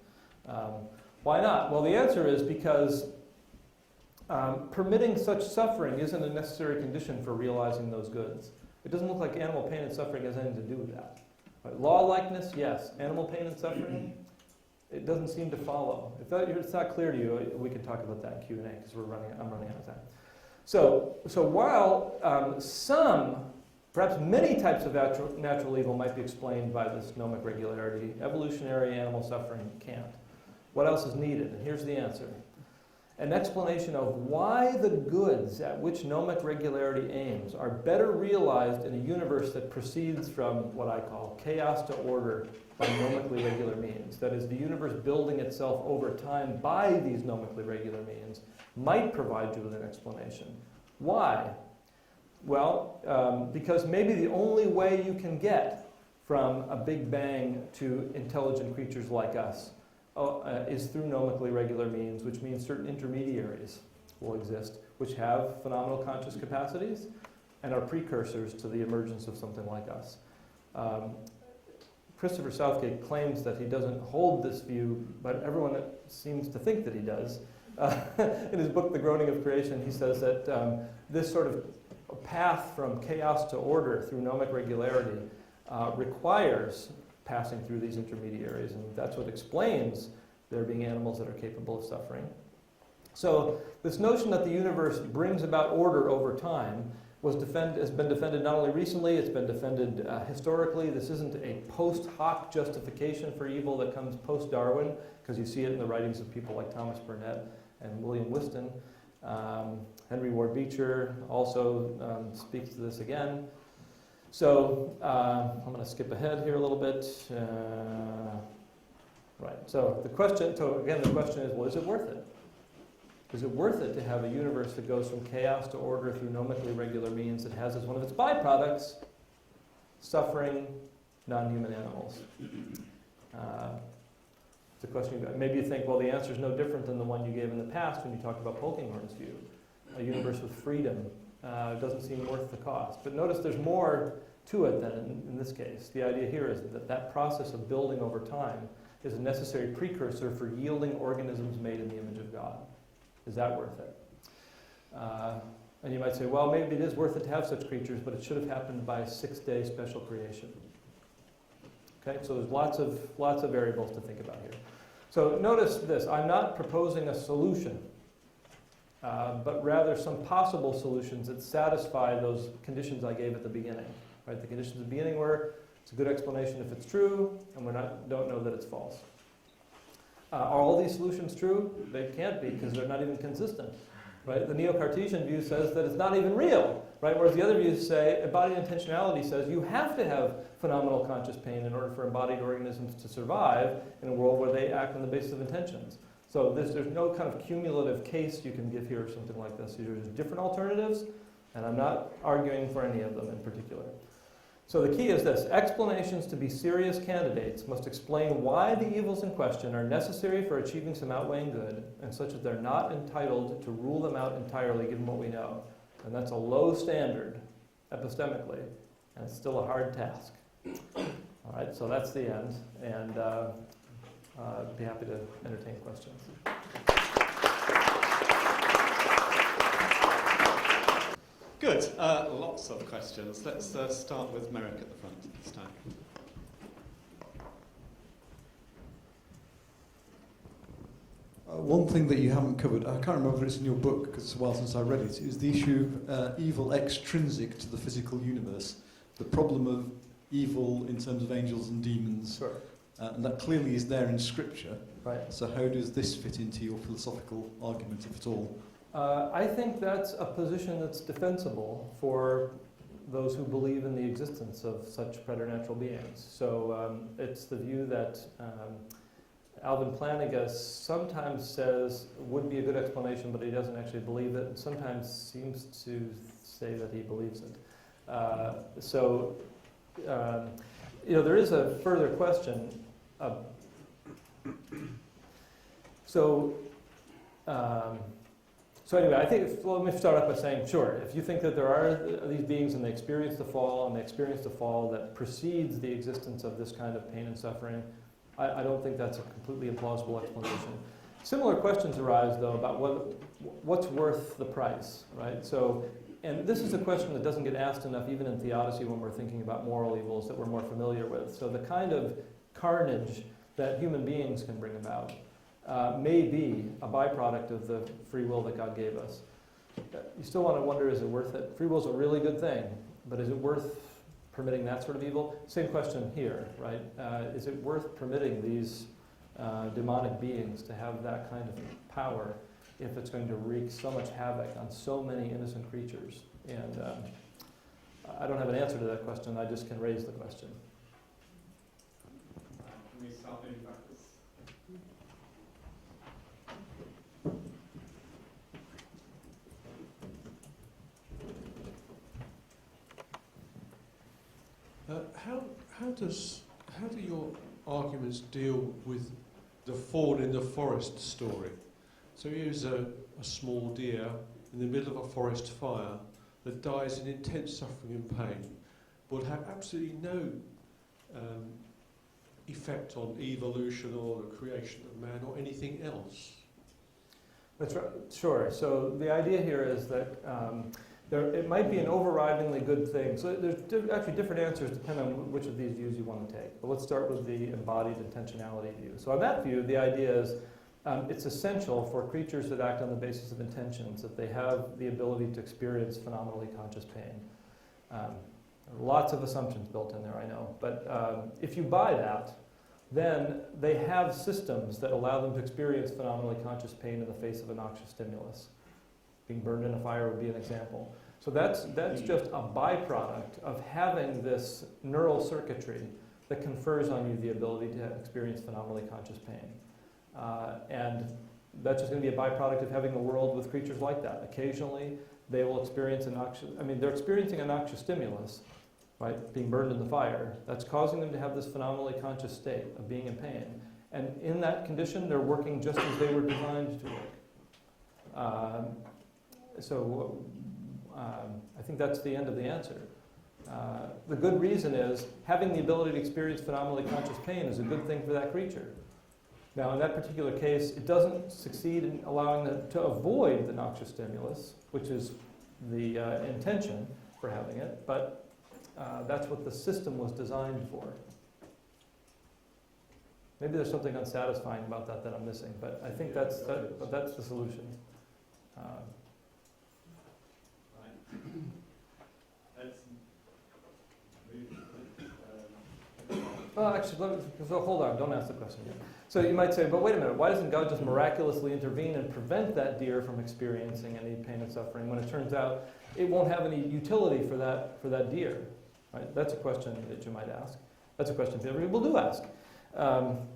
Why not? Well, the answer is because permitting such suffering isn't a necessary condition for realizing those goods. It doesn't look like animal pain and suffering has anything to do with that. Right? Law-likeness, yes. Animal pain and suffering, it doesn't seem to follow. If it's not clear to you, we can talk about that in Q&A because I'm running out of time. So while some, perhaps many types of natural evil might be explained by this gnomic regularity, evolutionary animal suffering can't. What else is needed? And here's the answer. An explanation of why the goods at which gnomic regularity aims are better realized in a universe that proceeds from what I call chaos to order by gnomically regular means. That is, the universe building itself over time by these gnomically regular means might provide you with an explanation. Why? Well, because maybe the only way you can get from a Big Bang to intelligent creatures like us is through gnomically regular means, which means certain intermediaries will exist, which have phenomenal conscious capacities and are precursors to the emergence of something like us. Christopher Southgate claims that he doesn't hold this view, but everyone seems to think that he does. In his book, The Groaning of Creation, he says that this sort of path from chaos to order through gnomic regularity requires passing through these intermediaries, and that's what explains there being animals that are capable of suffering. So this notion that the universe brings about order over time has been defended not only recently, it's been defended historically. This isn't a post hoc justification for evil that comes post-Darwin, because you see it in the writings of people like Thomas Burnett and William Whiston. Henry Ward Beecher also speaks to this again. So I'm going to skip ahead here a little bit. Right. So the question is, well, is it worth it? Is it worth it to have a universe that goes from chaos to order through gnomically regular means that has as one of its byproducts suffering non-human animals? It's a question, maybe you think, well, the answer is no different than the one you gave in the past when you talked about Polkinghorne's view. A universe with freedom doesn't seem worth the cost. But notice there's more to it than in this case. The idea here is that that process of building over time is a necessary precursor for yielding organisms made in the image of God. Is that worth it? And you might say, well, maybe it is worth it to have such creatures, but it should have happened by a 6-day special creation. Okay, so there's lots of variables to think about here. So notice this, I'm not proposing a solution, but rather some possible solutions that satisfy those conditions I gave at the beginning. Right? The conditions at the beginning were, it's a good explanation if it's true, and we don't know that it's false. Are all these solutions true? They can't be, because they're not even consistent. Right? The Neo-Cartesian view says that it's not even real, right? Whereas the other views say, embodied intentionality says you have to have phenomenal conscious pain in order for embodied organisms to survive in a world where they act on the basis of intentions. So there's no kind of cumulative case you can give here or something like this. There's different alternatives, and I'm not arguing for any of them in particular. So the key is this: explanations to be serious candidates must explain why the evils in question are necessary for achieving some outweighing good, and such that they're not entitled to rule them out entirely given what we know. And that's a low standard epistemically, and it's still a hard task. All right, so that's the end, and I'd be happy to entertain questions.
Good. Lots of questions. Let's start with Merrick at the front this time.
One thing that you haven't covered, I can't remember if it's in your book because it's a while since I read it, is the issue of evil extrinsic to the physical universe. The problem of evil in terms of angels and demons.
Sure.
And that clearly is there in Scripture.
Right.
So how does this fit into your philosophical argument, if at all?
I think that's a position that's defensible for those who believe in the existence of such preternatural beings. So it's the view that Alvin Plantinga sometimes says would be a good explanation, but he doesn't actually believe it, and sometimes seems to say that he believes it. There is a further question. So anyway, I think, let me start off by saying, sure, if you think that there are these beings and they experience the fall, and they experience the fall that precedes the existence of this kind of pain and suffering, I don't think that's a completely implausible explanation. Similar questions arise, though, about what's worth the price, right? So, and this is a question that doesn't get asked enough even in theodicy when we're thinking about moral evils that we're more familiar with. So the kind of carnage that human beings can bring about may be a byproduct of the free will that God gave us. You still want to wonder, is it worth it? Free will is a really good thing, but is it worth permitting that sort of evil? Same question here, right? Is it worth permitting these demonic beings to have that kind of power if it's going to wreak so much havoc on so many innocent creatures? And I don't have an answer to that question, I just can raise the question.
Can we start moving backwards?
How do your arguments deal with the fawn in the forest story? So here's a small deer in the middle of a forest fire that dies in intense suffering and pain, would have absolutely no effect on evolution or the creation of man or anything else.
That's right. Sure. So the idea here is that it might be an overridingly good thing. So there's actually different answers depending on which of these views you want to take. But let's start with the embodied intentionality view. So on that view, the idea is it's essential for creatures that act on the basis of intentions that they have the ability to experience phenomenally conscious pain. Lots of assumptions built in there, I know. But if you buy that, then they have systems that allow them to experience phenomenally conscious pain in the face of a noxious stimulus. Being burned in a fire would be an example. So that's just a byproduct of having this neural circuitry that confers on you the ability to experience phenomenally conscious pain. And that's just going to be a byproduct of having a world with creatures like that. Occasionally, they will experience they're experiencing a noxious stimulus, right, being burned in the fire, that's causing them to have this phenomenally conscious state of being in pain. And in that condition, they're working just as they were designed to work. I think that's the end of the answer. The good reason is having the ability to experience phenomenally conscious pain is a good thing for that creature. Now, in that particular case, it doesn't succeed in allowing them to avoid the noxious stimulus, which is the intention for having it, but that's what the system was designed for. Maybe there's something unsatisfying about that I'm missing, but I think that's the solution. Well, actually, so hold on, don't ask the question yet. So you might say, but wait a minute, why doesn't God just miraculously intervene and prevent that deer from experiencing any pain and suffering when it turns out it won't have any utility for that deer? Right? That's a question that you might ask. That's a question people do ask.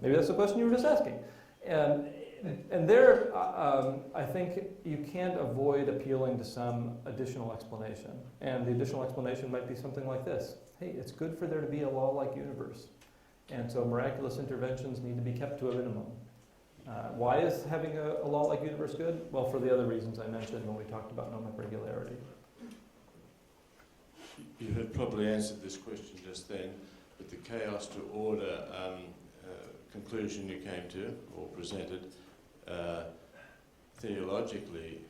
Maybe that's the question you were just asking. And there, I think you can't avoid appealing to some additional explanation. And the additional explanation might be something like this. Hey, it's good for there to be a law-like universe. And so miraculous interventions need to be kept to a minimum. Why is having a law-like universe good? Well, for the other reasons I mentioned when we talked about gnomic regularity.
You had probably answered this question just then, but the chaos to order conclusion you came to, or presented, theologically,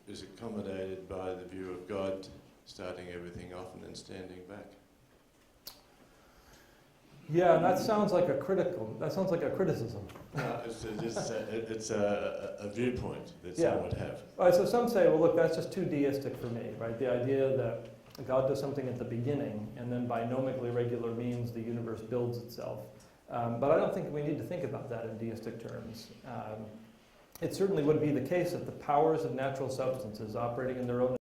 is accommodated by the view of God starting everything off and then standing back.
Yeah, and that sounds like a criticism.
It's a viewpoint that some would have.
All right, so some say, well, look, that's just too deistic for me, right? The idea that God does something at the beginning, and then by nomically regular means, the universe builds itself. But I don't think we need to think about that in deistic terms. It certainly would be the case that the powers of natural substances operating in their own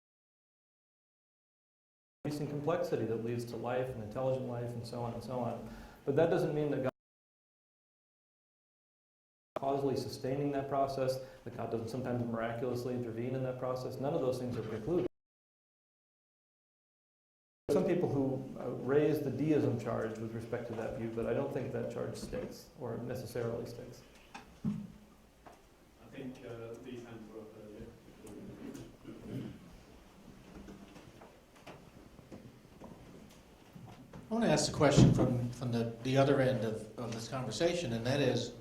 increasing complexity that leads to life and intelligent life and so on and so on. But that doesn't mean that God is causally sustaining that process, that God doesn't sometimes miraculously intervene in that process. None of those things are precluded. Some people who raise the deism charge with respect to that view, but I don't think that charge sticks, or necessarily sticks.
I think these hands were up earlier.
I want to ask the question from the other end of this conversation, and that is,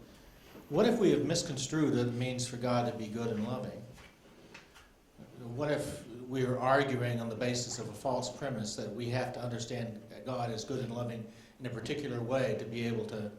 what if we have misconstrued what it means for God to be good and loving? What if we are arguing on the basis of a false premise that we have to understand God as good and loving in a particular way to be able to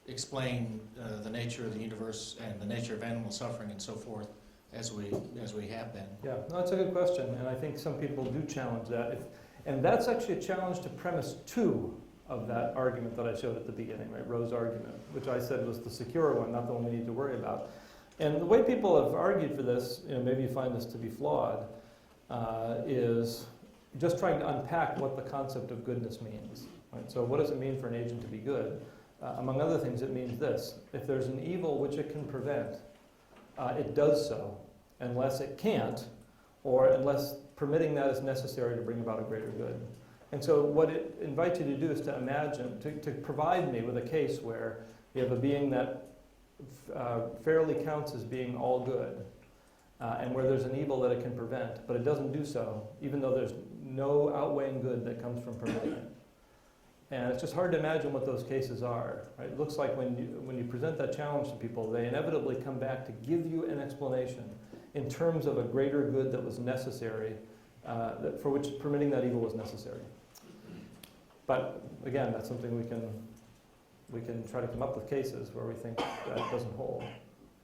explain the nature of the universe and the nature of animal suffering and so forth as we have been?
Yeah, no, that's a good question, and I think some people do challenge that. And that's actually a challenge to premise 2 of that argument that I showed at the beginning, right? Rowe's argument, which I said was the secure one, not the one we need to worry about. And the way people have argued for this, maybe you find this to be flawed, is just trying to unpack what the concept of goodness means. Right? So what does it mean for an agent to be good? Among other things, it means this. If there's an evil which it can prevent, it does so, unless it can't, or unless permitting that is necessary to bring about a greater good. And so what it invites you to do is to imagine, to provide me with a case where you have a being that fairly counts as being all good, and where there's an evil that it can prevent, but it doesn't do so, even though there's no outweighing good that comes from permitting it. And it's just hard to imagine what those cases are. Right? It looks like when you present that challenge to people, they inevitably come back to give you an explanation in terms of a greater good that was necessary, for which permitting that evil was necessary. But again, that's something we can try to come up with cases where we think that doesn't hold.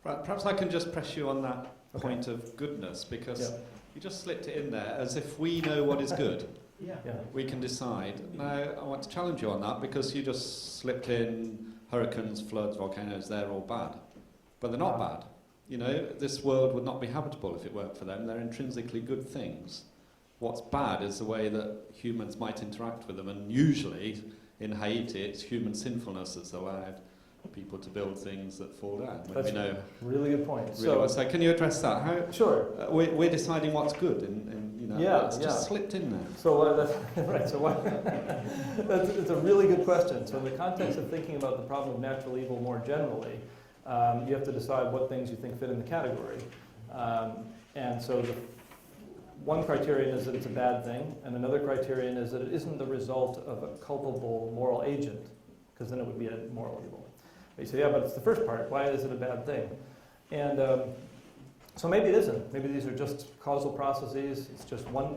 Right, perhaps I can just press you on that point of goodness, because you just slipped it in there as if we know what is good.
Yeah.
We can decide. Now, I want to challenge you on that, because you just slipped in hurricanes, floods, volcanoes, they're all bad. But they're not bad. This world would not be habitable if it weren't for them. They're intrinsically good things. What's bad is the way that humans might interact with them, and usually in Haiti it's human sinfulness that's allowed people to build things that fall down.
That's a really good point.
Really so can you address that? How,
sure.
We're deciding what's good in didn't you?
Yeah,
It's just slipped in there.
So that's right. So what? It's a really good question. So in the context of thinking about the problem of natural evil more generally, you have to decide what things you think fit in the category. And so the one criterion is that it's a bad thing, and another criterion is that it isn't the result of a culpable moral agent, because then it would be a moral evil. But you say, yeah, but it's the first part. Why is it a bad thing? And so maybe it isn't. Maybe these are just causal processes. It's just one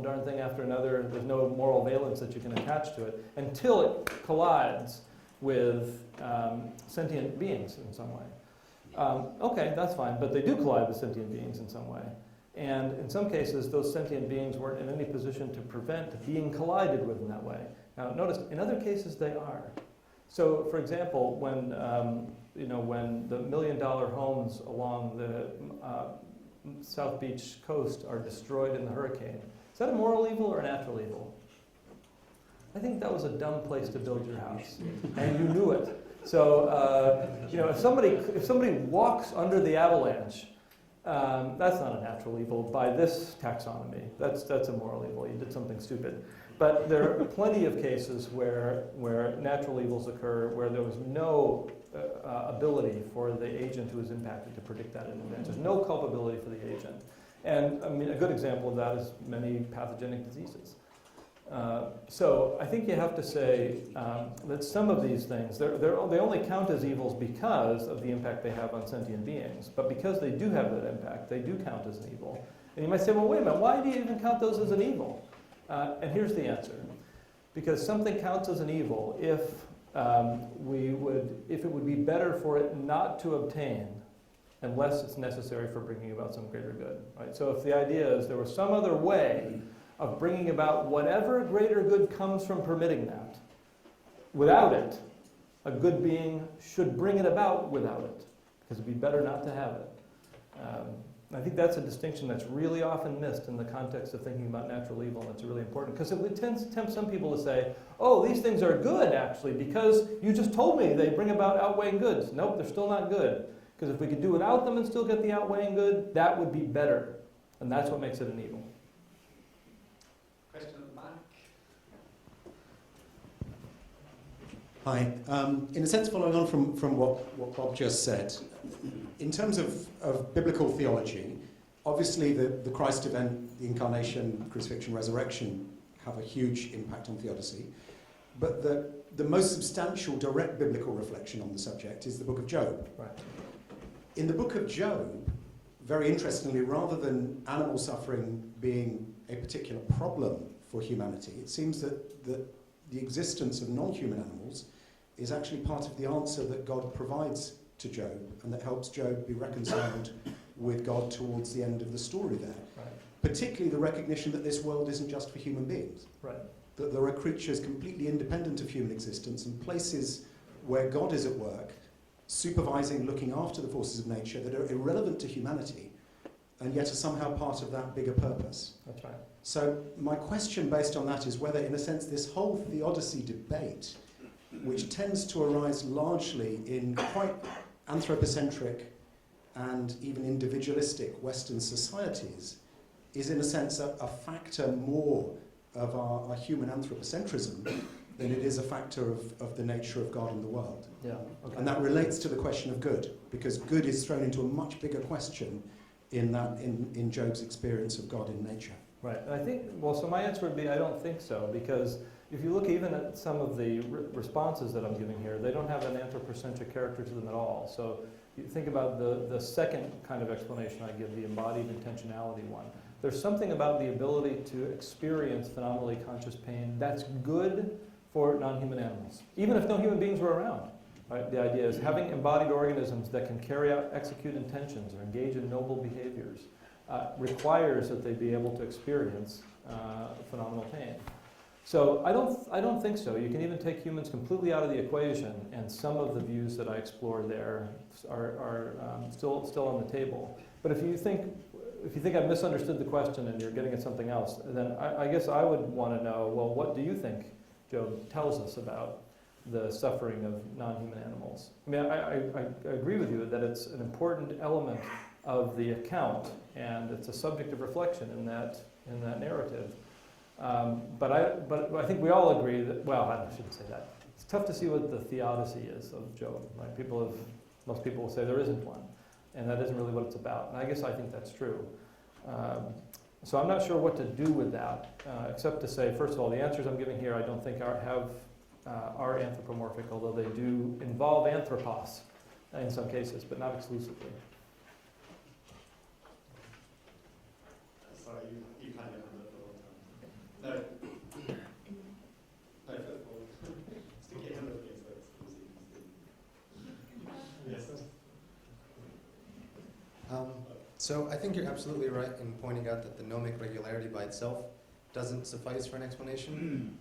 darn thing after another. There's no moral valence that you can attach to it until it collides with sentient beings in some way. Okay, that's fine, but they do collide with sentient beings in some way. And in some cases, those sentient beings weren't in any position to prevent being collided with in that way. Now, notice, in other cases, they are. So, for example, when when the $1 million homes along the South Beach coast are destroyed in the hurricane, is that a moral evil or a natural evil? I think that was a dumb place to build your house, and you knew it. So, if somebody walks under the avalanche, that's not a natural evil by this taxonomy. That's a moral evil. You did something stupid. But there are plenty of cases where natural evils occur where there was no ability for the agent who was impacted to predict that in advance. There's no culpability for the agent. And I mean, a good example of that is many pathogenic diseases. So I think you have to say that some of these things, they only count as evils because of the impact they have on sentient beings. But because they do have that impact, they do count as an evil. And you might say, well, wait a minute, why do you even count those as an evil? And here's the answer. Because something counts as an evil if it would be better for it not to obtain unless it's necessary for bringing about some greater good. Right? So if the idea is there was some other way of bringing about whatever greater good comes from permitting that, without it, a good being should bring it about without it, because it'd be better not to have it. I think that's a distinction that's really often missed in the context of thinking about natural evil, and it's really important, because it would tempt some people to say, oh, these things are good, actually, because you just told me they bring about outweighing goods. Nope, they're still not good, because if we could do without them and still get the outweighing good, that would be better, and that's what makes it an evil.
Question at the back.
Hi. In a sense, following on from what Bob just said, in terms of biblical theology, obviously the Christ event, the incarnation, crucifixion, resurrection have a huge impact on theodicy. But the most substantial direct biblical reflection on the subject is the book of Job.
Right.
In the book of Job, very interestingly, rather than animal suffering being a particular problem for humanity, it seems that the existence of non-human animals is actually part of the answer that God provides to Job, and that helps Job be reconciled with God towards the end of the story there.
Right.
Particularly the recognition that this world isn't just for human beings.
Right.
That there are creatures completely independent of human existence and places where God is at work, supervising, looking after the forces of nature that are irrelevant to humanity, and yet are somehow part of that bigger purpose.
That's right.
So my question based on that is whether, in a sense, this whole theodicy debate, which tends to arise largely in quite anthropocentric and even individualistic Western societies, is in a sense a factor more of our human anthropocentrism than it is a factor of the nature of God in the world.
Yeah. Okay.
And that relates to the question of good, because good is thrown into a much bigger question in Job's experience of God in nature.
Right, and I think, so my answer would be I don't think so, because if you look even at some of the responses that I'm giving here, they don't have an anthropocentric character to them at all. So you think about the second kind of explanation I give, the embodied intentionality one. There's something about the ability to experience phenomenally conscious pain that's good for non-human animals, even if no human beings were around. Right? The idea is having embodied organisms that can carry out, execute intentions, or engage in noble behaviors requires that they be able to experience phenomenal pain. So I don't think so. You can even take humans completely out of the equation, and some of the views that I explore there are still on the table. But if you think I've misunderstood the question and you're getting at something else, then I guess I would want to know, well, what do you think Job tells us about the suffering of non-human animals? I mean, I agree with you that it's an important element of the account, and it's a subject of reflection in that narrative. But I think we all agree that, well, I shouldn't say that. It's tough to see what the theodicy is of Job, right? Most people will say there isn't one, and that isn't really what it's about. And I guess I think that's true. So I'm not sure what to do with that, except to say, first of all, the answers I'm giving here I don't think are anthropomorphic, although they do involve anthropos in some cases, but not exclusively.
Sorry, you kind of have the floor. No. No, football. Stick your hand up against that. Yes.
So I think you're absolutely right in pointing out that the gnomic regularity by itself doesn't suffice for an explanation.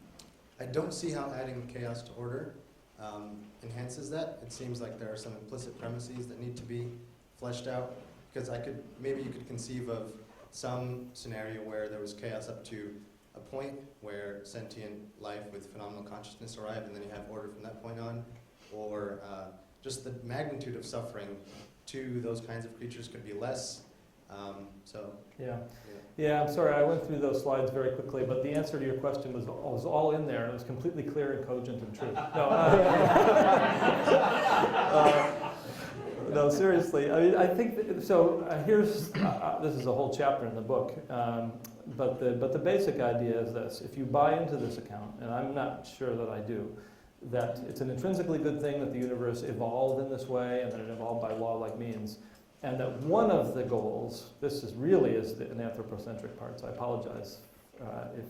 I don't see how adding chaos to order enhances that. It seems like there are some implicit premises that need to be fleshed out, because maybe you could conceive of some scenario where there was chaos up to a point where sentient life with phenomenal consciousness arrived, and then you have order from that point on, or just the magnitude of suffering to those kinds of creatures could be less.
Yeah, I'm sorry, I went through those slides very quickly, but the answer to your question was all in there, and it was completely clear and cogent and true. No, seriously. I mean, I think here's this is a whole chapter in the book, but the basic idea is this: if you buy into this account, and I'm not sure that I do, that it's an intrinsically good thing that the universe evolved in this way, and that it evolved by law-like means. And that one of the goals, this is really an anthropocentric part, so I apologize if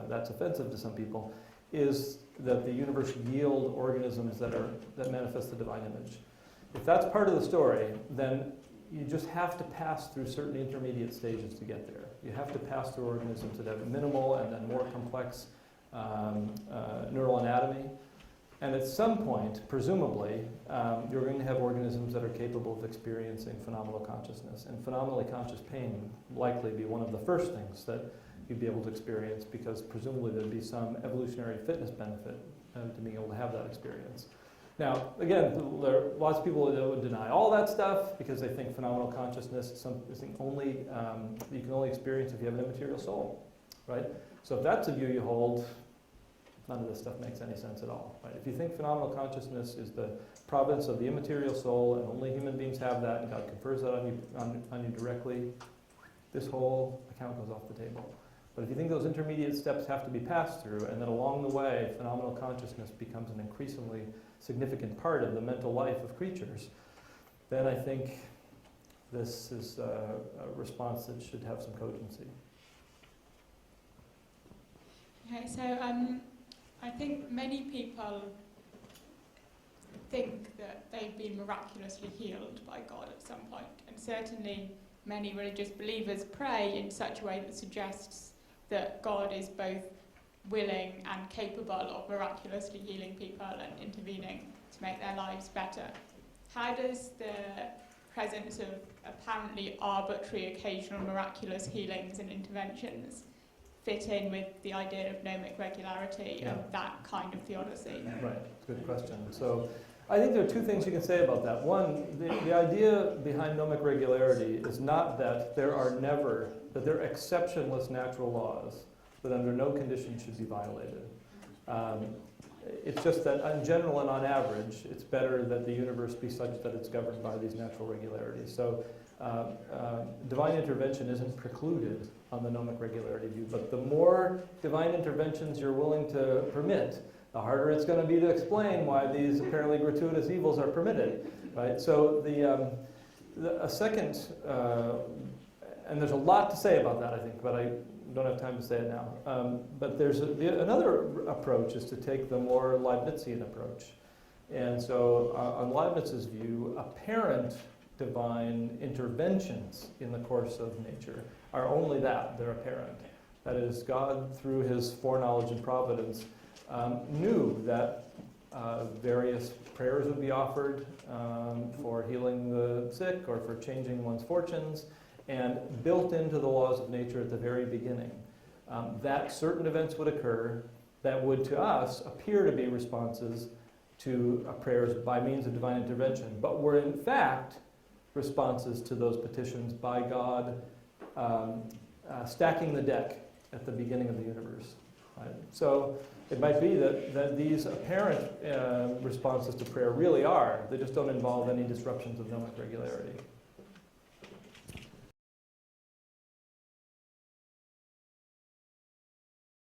that's offensive to some people, is that the universe yield organisms that manifest the divine image. If that's part of the story, then you just have to pass through certain intermediate stages to get there. You have to pass through organisms that have minimal and then more complex neural anatomy. And at some point, presumably, you're going to have organisms that are capable of experiencing phenomenal consciousness. And phenomenally conscious pain would likely be one of the first things that you'd be able to experience, because presumably there'd be some evolutionary fitness benefit to being able to have that experience. Now, again, there are lots of people that would deny all that stuff because they think phenomenal consciousness is something only you can only experience if you have an immaterial soul, right? So if that's a view you hold, none of this stuff makes any sense at all. Right? If you think phenomenal consciousness is the province of the immaterial soul and only human beings have that, and God confers that on you directly, this whole account goes off the table. But if you think those intermediate steps have to be passed through, and that along the way phenomenal consciousness becomes an increasingly significant part of the mental life of creatures, then I think this is a response that should have some cogency.
Okay, so I think many people think that they've been miraculously healed by God at some point, and certainly many religious believers pray in such a way that suggests that God is both willing and capable of miraculously healing people and intervening to make their lives better. How does the presence of apparently arbitrary occasional miraculous healings and interventions fit in with the idea of gnomic regularity and that kind of theodicy?
Right, good question. So I think there are two things you can say about that. One, the idea behind gnomic regularity is not that there are exceptionless natural laws that under no conditions should be violated. It's just that in general and on average, it's better that the universe be such that it's governed by these natural regularities. So divine intervention isn't precluded on the gnomic regularity view, but the more divine interventions you're willing to permit, the harder it's going to be to explain why these apparently gratuitous evils are permitted, right? So a second, and there's a lot to say about that, I think, but I don't have time to say it now. But there's another approach is to take the more Leibnizian approach. And so on Leibniz's view, apparent divine interventions in the course of nature are only that, they're apparent. That is, God, through his foreknowledge and providence, knew that various prayers would be offered for healing the sick or for changing one's fortunes, and built into the laws of nature at the very beginning that certain events would occur that would, to us, appear to be responses to prayers by means of divine intervention, but were in fact responses to those petitions by God, stacking the deck at the beginning of the universe. Right? So it might be that these apparent responses to prayer really are, they just don't involve any disruptions of gnomic regularity.